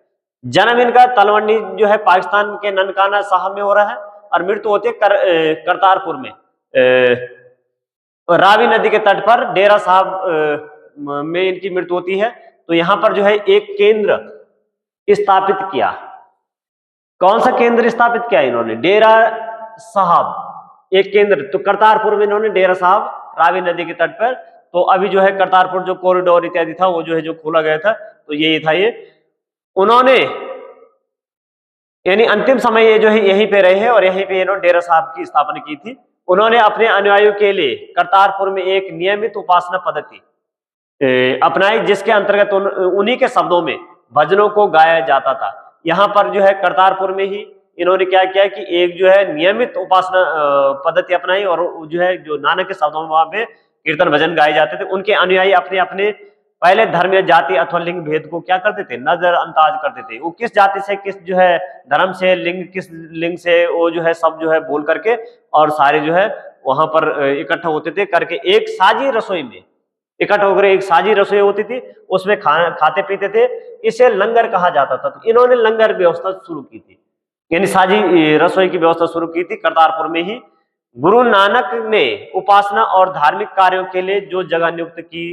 जन्म इनका तलवंडी जो है पाकिस्तान के ननकाना साहब में हो रहा है, और मृत्यु होती है करतारपुर में, रावी नदी के तट पर डेरा साहब में इनकी मृत्यु होती है। तो यहां पर जो है एक केंद्र स्थापित किया। कौन सा केंद्र स्थापित किया इन्होंने, डेरा साहब एक केंद्र। तो करतारपुर में इन्होंने डेरा साहब रावी नदी के तट पर। तो अभी जो है करतारपुर जो कॉरिडोर इत्यादि था वो जो है जो खोला गया था, तो यही था ये। उन्होंने यानी अंतिम समय ये जो है यहीं पे रहे हैं, और यहीं पे इन्होंने डेरा साहब की स्थापना की थी। उन्होंने अपने अनुयायियों के लिए करतारपुर में एक नियमित उपासना पद्धति अपनाई, जिसके अंतर्गत उन्हीं के शब्दों में भजनों को गाया जाता था। यहाँ पर जो है करतारपुर में ही इन्होंने क्या किया कि एक जो है नियमित उपासना पद्धति अपनाई, और जो है जो नानक के शब्दों में वहां पे कीर्तन भजन गाए जाते थे। उनके अनुयायी अपने अपने पहले धर्म या जाति अथवा लिंग भेद को क्या करते थे, नजरअंदाज करते थे। वो किस जाति से, किस जो है धर्म से, लिंग किस लिंग से, वो जो है सब जो है बोल करके और सारे जो है वहां पर इकट्ठा होते थे करके एक साझी रसोई में इकट्ठा होकर एक साझी रसोई होती थी, उसमें खाते पीते थे। इसे लंगर कहा जाता था। तो इन्होंने लंगर व्यवस्था शुरू की थी, यानी साझी रसोई की व्यवस्था शुरू की थी करतारपुर में ही। गुरु नानक ने उपासना और धार्मिक कार्यों के लिए जो जगह नियुक्त की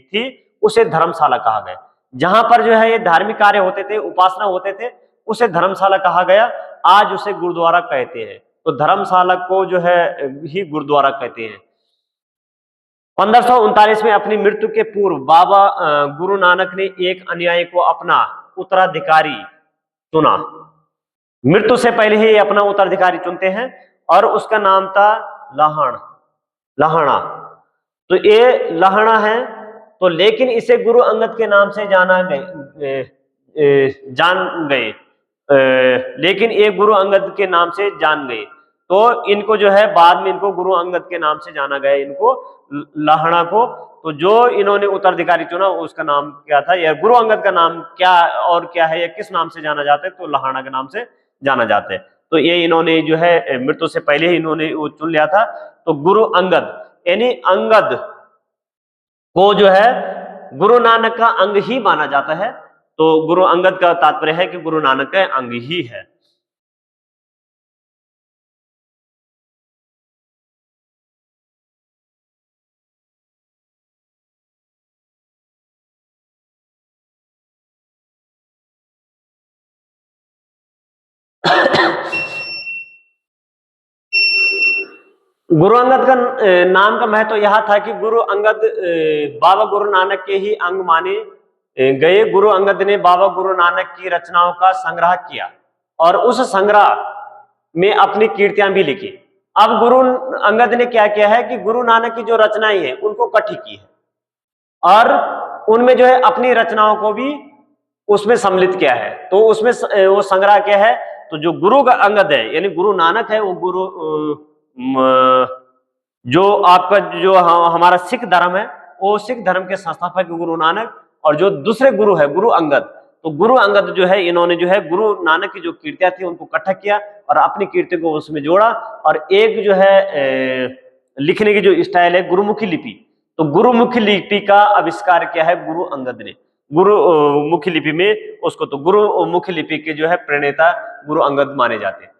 थी उसे धर्मशाला कहा गया। जहां पर जो है ये धार्मिक कार्य होते थे, उपासना होते थे, उसे धर्मशाला कहा गया। आज उसे गुरुद्वारा कहते हैं। तो धर्मशाला को जो है ही गुरुद्वारा कहते हैं। 1539 में अपनी मृत्यु के पूर्व बाबा गुरु नानक ने एक अनुयायी को अपना उत्तराधिकारी चुना। मृत्यु से पहले ही अपना उत्तराधिकारी चुनते हैं और उसका नाम था लाहणा। तो ये लाहणा है, तो लेकिन इसे गुरु अंगद के नाम से लेकिन ये गुरु अंगद के नाम से जान गए। तो इनको जो है बाद में इनको गुरु अंगद के नाम से जाना गया, इनको लाहणा को। तो जो इन्होंने उत्तराधिकारी चुना उसका नाम क्या था, या गुरु अंगद का नाम क्या और क्या है, या किस नाम से जाना जाता है, तो लाहणा के नाम से जाना जाता है। तो ये इन्होंने जो है मृत्यु से पहले ही इन्होंने वो चुन लिया था। तो गुरु अंगद यानी अंगद को जो है गुरु नानक का अंग ही माना जाता है। तो गुरु अंगद का तात्पर्य है कि गुरु नानक का अंग ही है। गुरु अंगद का नाम का महत्व यह था कि गुरु अंगद बाबा गुरु नानक के ही अंग माने गए। गुरु अंगद ने बाबा गुरु नानक की रचनाओं का संग्रह किया और उस संग्रह में अपनी कीर्तियां भी लिखी। अब गुरु अंगद ने क्या किया है कि गुरु नानक की जो रचनाएं हैं उनको इकट्ठी की है और उनमें जो है अपनी रचनाओं को भी उसमें सम्मिलित किया है। तो उसमें वो संग्रह क्या है, तो जो गुरु का अंगद है यानी गुरु नानक है, वो गुरु जो आपका जो हमारा सिख धर्म है, वो सिख धर्म के संस्थापक गुरु नानक, और जो दूसरे गुरु है गुरु अंगद। तो गुरु अंगद जो है इन्होंने जो है गुरु नानक की जो कीर्तियां थी उनको इकट्ठा किया और अपनी कीर्ति को उसमें जोड़ा। और एक जो है लिखने की जो स्टाइल है गुरुमुखी लिपि, तो गुरुमुखी लिपि का आविष्कार किया है गुरु अंगद ने। गुरुमुखी लिपि में उसको, तो गुरुमुखी लिपि के जो है प्रणेता गुरु अंगद माने जाते हैं।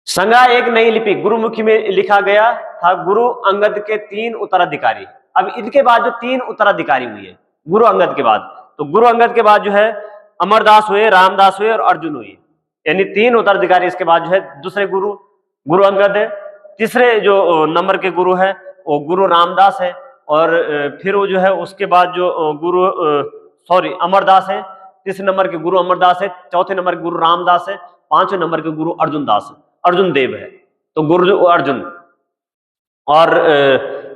संग्रह एक नई लिपि गुरुमुखी में लिखा गया था। गुरु अंगद के 3 उत्तराधिकारी। अब इनके बाद जो 3 उत्तराधिकारी हुए गुरु अंगद के बाद, तो गुरु अंगद के बाद जो है अमरदास हुए, रामदास हुए और अर्जुन हुए, यानी 3 उत्तराधिकारी। इसके बाद जो है दूसरे गुरु अंगद है। तीसरे जो नंबर के गुरु है वो गुरु रामदास है। और फिर वो जो है उसके बाद जो अमरदास है। तीसरे नंबर के गुरु अमरदास है। चौथे नंबर के गुरु रामदास है। 5वें नंबर के गुरु अर्जुन देव है। तो गुरु अर्जुन। और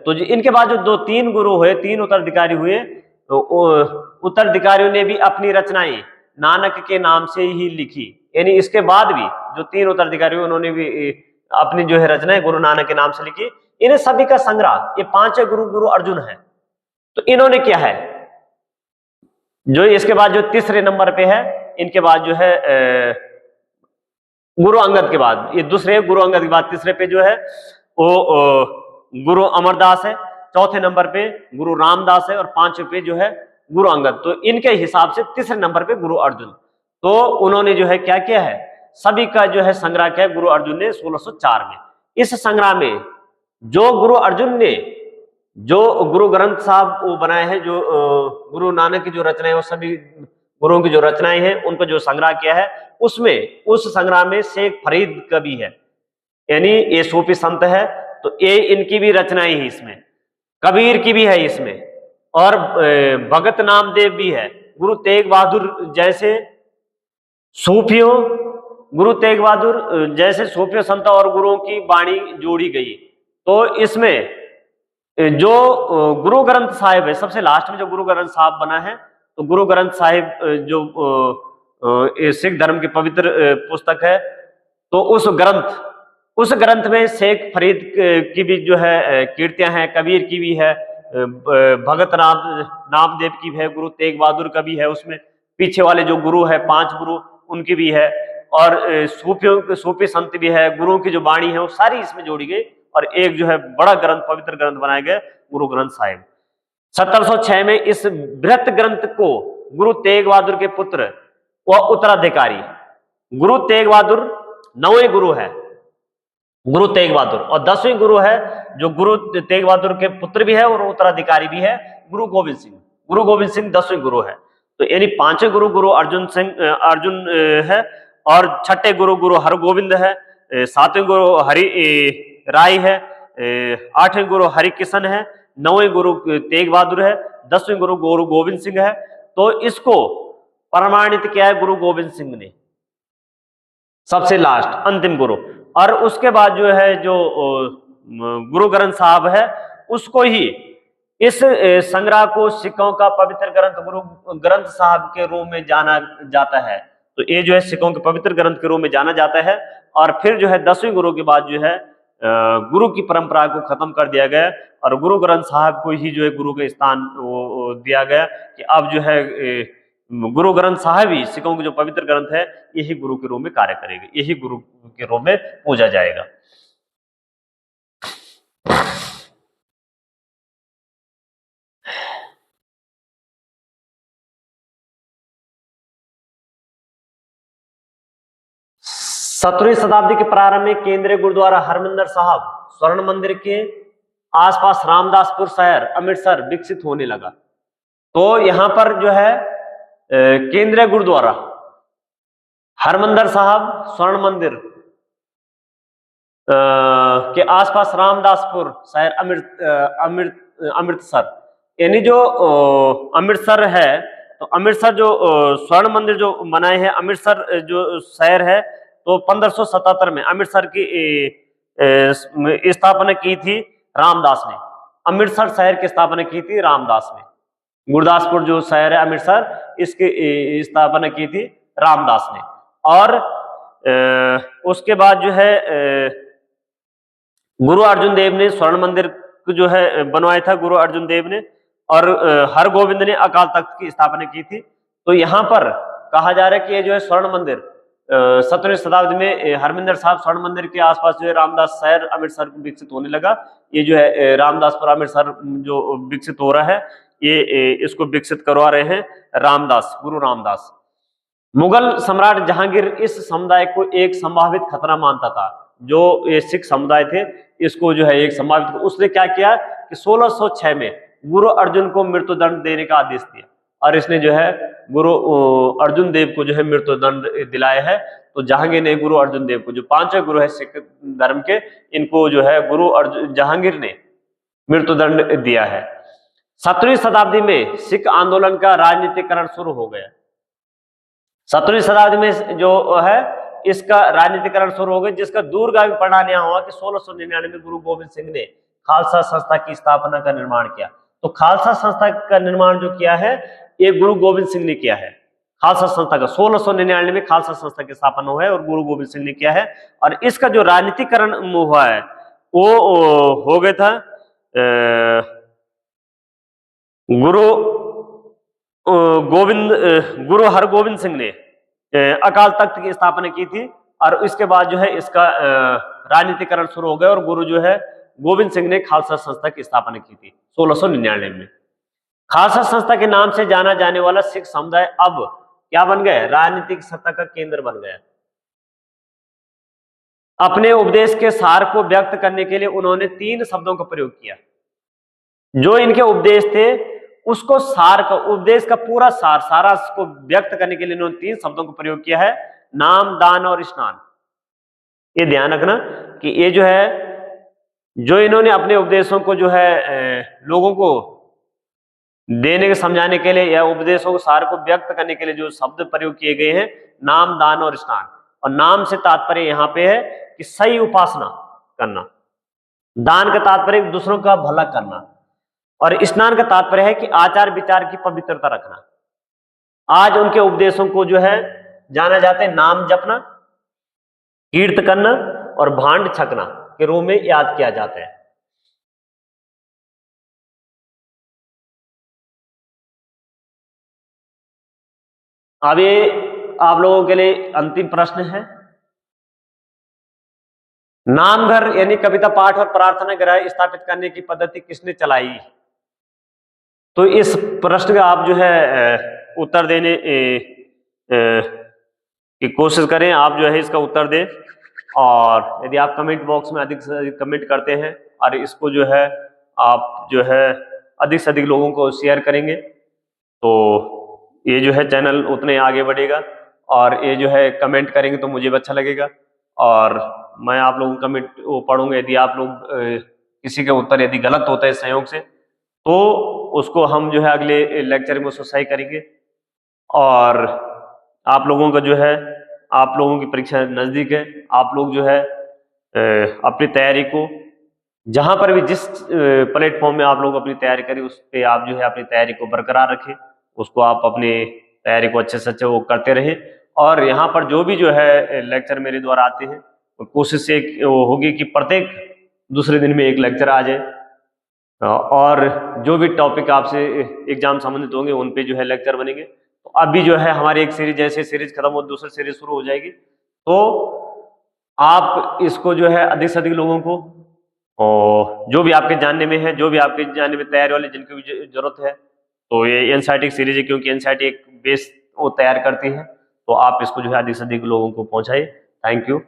तो इनके बाद जो 3 गुरु हुए, 3 उत्तराधिकारी हुए, तो उत्तराधिकारियों ने भी अपनी रचनाएं नानक के नाम से ही लिखी। यानी इसके बाद भी जो 3 उत्तराधिकारी हुए उन्होंने भी अपनी जो है रचनाएं गुरु नानक के नाम से लिखी। इन्हें सभी का संग्रह, ये 5 गुरु अर्जुन है। तो इन्होंने क्या है, जो इसके बाद जो तीसरे नंबर पे है, इनके बाद जो है गुरु अंगद के बाद, ये दूसरे गुरु अंगद के बाद तीसरे पे जो है वो गुरु अमरदास है। चौथे नंबर पे गुरु रामदास है और 5वें पे जो है गुरु अंगद। तो इनके हिसाब से तीसरे नंबर पे गुरु अर्जुन। तो उन्होंने जो है क्या किया है, सभी का जो है संग्रह किया गुरु अर्जुन ने 1604 में। इस संग्रह में जो गुरु अर्जुन ने जो गुरु ग्रंथ साहब वो बनाए हैं, जो गुरु नानक की जो रचनाएं, वो सभी गुरुओं की जो रचनाएं हैं उनको जो संग्रह किया है, उसमें उस संग्रह में शेख फरीद का भी है, यानी ये सूफी संत है। तो ये इनकी भी रचनाएं ही इसमें, कबीर की भी है इसमें, और भगत नामदेव भी है। गुरु तेग बहादुर जैसे सूफियों, गुरु तेग बहादुर जैसे सूफियों संत और गुरुओं की वाणी जोड़ी गई। तो इसमें जो गुरु ग्रंथ साहिब है, सबसे लास्ट में जो गुरु ग्रंथ साहिब बना है, तो गुरु ग्रंथ साहिब जो सिख धर्म की पवित्र पुस्तक है, तो उस ग्रंथ में शेख फरीद की भी जो है कीर्तियां हैं, कबीर की भी है, भगत नामदेव की भी है, गुरु तेग बहादुर का भी है, उसमें पीछे वाले जो गुरु है 5 गुरु उनकी भी है, और सूफी संत भी है, गुरुओं की जो वाणी है वो सारी इसमें जोड़ी गई, और एक जो है बड़ा ग्रंथ, पवित्र ग्रंथ बनाया गया, गुरु ग्रंथ साहिब। 1706 में इस बृहत ग्रंथ को गुरु तेग बहादुर के पुत्र व उत्तराधिकारी, गुरु तेग बहादुर 9वें गुरु है, गुरु तेग बहादुर, और 10वें गुरु है जो गुरु तेग बहादुर के पुत्र भी है और उत्तराधिकारी भी है, गुरु गोविंद सिंह। गुरु गोविंद सिंह 10वें गुरु है। तो यानी 5वें गुरु गुरु अर्जुन है, और 6ठे गुरु गुरु हरगोविंद है, 7वें गुरु हरि राय है, 8वें गुरु हरि किशन है, 9वें गुरु तेग बहादुर है, 10वें गुरु गुरु गोविंद सिंह है। तो इसको प्रमाणित किया है गुरु गोविंद सिंह ने, सबसे लास्ट अंतिम गुरु। और उसके बाद जो है जो गुरु ग्रंथ साहब है, उसको ही इस संग्रह को सिखों का पवित्र ग्रंथ गुरु ग्रंथ साहब के रूप में जाना जाता है। तो ये जो है सिखों के पवित्र ग्रंथ के रूप में जाना जाता है। और फिर जो है 10वें गुरु के बाद जो है गुरु की परंपरा को खत्म कर दिया गया, और गुरु ग्रंथ साहब को ही जो है गुरु के स्थान वो दिया गया कि अब जो है गुरु ग्रंथ साहब ही सिखों के जो पवित्र ग्रंथ है यही गुरु के रूप में कार्य करेगा, यही गुरु के रूप में पूजा जाएगा। सत्रहवीं शताब्दी के प्रारंभ में केंद्रीय गुरुद्वारा हरमंदिर साहब स्वर्ण मंदिर के आसपास रामदासपुर शहर अमृतसर विकसित होने लगा। तो यहां पर जो है केंद्रीय गुरुद्वारा हरमंदिर साहब स्वर्ण मंदिर के आसपास रामदासपुर शहर अमृतसर, यानी जो अमृतसर है, तो अमृतसर जो स्वर्ण मंदिर जो बनाए हैं, अमृतसर जो शहर है, तो 1577 में अमृतसर की स्थापना की थी रामदास ने। अमृतसर शहर की स्थापना की थी रामदास ने। गुरदासपुर जो शहर है अमृतसर, इसकी स्थापना की थी रामदास ने। और उसके बाद जो है गुरु अर्जुन देव ने स्वर्ण मंदिर जो है बनवाया था, गुरु अर्जुन देव ने, और हरगोविंद ने अकाल तख्त की स्थापना की थी। तो यहाँ पर कहा जा रहा है कि ये जो है स्वर्ण मंदिर 17वीं शताब्दी में हरमंदिर साहब स्वर्ण मंदिर के आसपास जो है रामदास शहर अमृतसर विकसित होने लगा। ये जो है रामदासपुर अमृतसर जो विकसित हो रहा है, ये इसको विकसित करवा रहे हैं रामदास, गुरु रामदास। मुगल सम्राट जहांगीर इस समुदाय को एक संभावित खतरा मानता था। जो ये सिख समुदाय थे इसको जो है एक संभावित, उसने क्या किया कि 1606 में गुरु अर्जुन को मृत्युदंड देने का आदेश दिया, और इसने जो है गुरु अर्जुन देव को जो है मृत्युदंड दिलाया है। तो जहांगीर ने गुरु अर्जुन देव को, जो 5वें गुरु है सिख धर्म के, इनको जो है गुरु अर्जुन जहांगीर ने मृत्युदंड दिया है। 17वीं शताब्दी में सिख आंदोलन का राजनीतिकरण शुरू हो गया। 17वीं शताब्दी में जो है इसका राजनीतिकरण शुरू हो गया, जिसका दूरगामी परिणाम यह हुआ कि 1699 में गुरु गोविंद सिंह ने खालसा संस्था की स्थापना का निर्माण किया। तो खालसा संस्था का निर्माण जो किया है ये गुरु गोविंद सिंह ने किया है। खालसा संस्था का 1699 में खालसा संस्था की स्थापना हुआ है और गुरु गोविंद सिंह ने किया है। और इसका जो राजनीतिकरण हुआ है वो हो गया था गुरु हरगोविंद सिंह ने अकाल तख्त की स्थापना की थी, और इसके बाद जो है इसका राजनीतिकरण शुरू हो गया, और गुरु जो है गोविंद सिंह ने खालसा संस्था की स्थापना की थी 1699 में। खालसा संस्था के नाम से जाना जाने वाला सिख समुदाय अब क्या बन गया, राजनीतिक सत्ता का केंद्र बन गया। अपने उपदेश के सार को व्यक्त करने के लिए उन्होंने 3 शब्दों का प्रयोग किया। जो इनके उपदेश थे उसको सार का, उपदेश का पूरा सार, सारा को व्यक्त करने के लिए इन्होंने 3 शब्दों का प्रयोग किया है, नाम, दान और स्नान। ये ध्यान रखना कि ये जो है, जो इन्होंने अपने उपदेशों को जो है लोगों को देने के समझाने के लिए या उपदेशों को सार को व्यक्त करने के लिए जो शब्द प्रयोग किए गए हैं, नाम, दान और स्नान। और नाम से तात्पर्य यहाँ पे है कि सही उपासना करना, दान का तात्पर्य दूसरों का भला करना, और स्नान का तात्पर्य है कि आचार विचार की पवित्रता रखना। आज उनके उपदेशों को जो है जाना जाता है नाम जपना, कीर्त करना और भांड छकना के रूप में याद किया जाता है। अब ये आप लोगों के लिए अंतिम प्रश्न है। नामघर यानी कविता पाठ और प्रार्थना गृह स्थापित करने की पद्धति किसने चलाई? तो इस प्रश्न का आप जो है उत्तर देने की कोशिश करें, आप जो है इसका उत्तर दें। और यदि आप कमेंट बॉक्स में अधिक से अधिक कमेंट करते हैं और इसको जो है आप जो है अधिक से अधिक लोगों को शेयर करेंगे तो ये जो है चैनल उतने आगे बढ़ेगा। और ये जो है कमेंट करेंगे तो मुझे भी अच्छा लगेगा और मैं आप लोगों का कमेंट वो पढ़ूंगा। यदि आप लोग किसी के उत्तर यदि गलत होता है संयोग से तो उसको हम जो है अगले लेक्चर में उसको सही करेंगे। और आप लोगों का जो है आप लोगों की परीक्षा नज़दीक है, आप लोग जो है अपनी तैयारी को जहां पर भी जिस प्लेटफॉर्म में आप लोग अपनी तैयारी करें उस पे आप जो है अपनी तैयारी को बरकरार रखें, उसको आप अपनी तैयारी को अच्छे से अच्छे वो करते रहें। और यहाँ पर जो भी जो है लेक्चर मेरे द्वारा आते हैं तो कोशिश से वो होगी कि प्रत्येक दूसरे दिन में एक लेक्चर आ जाए और जो भी टॉपिक आपसे एग्जाम संबंधित होंगे उन पे जो है लेक्चर बनेंगे। तो अभी जो है हमारी एक सीरीज, जैसे सीरीज खत्म हो दूसरी सीरीज शुरू हो जाएगी, तो आप इसको जो है अधिक से अधिक लोगों को और जो भी आपके जानने में है, जो भी आपके जानने में तैयारी वाले जिनकी भी जरूरत है, तो ये एनसीईआरटी की सीरीज है क्योंकि एनसीईआरटी एक बेस वो तैयार करती है, तो आप इसको जो है अधिक से अधिक लोगों को पहुंचाइए। Thank you.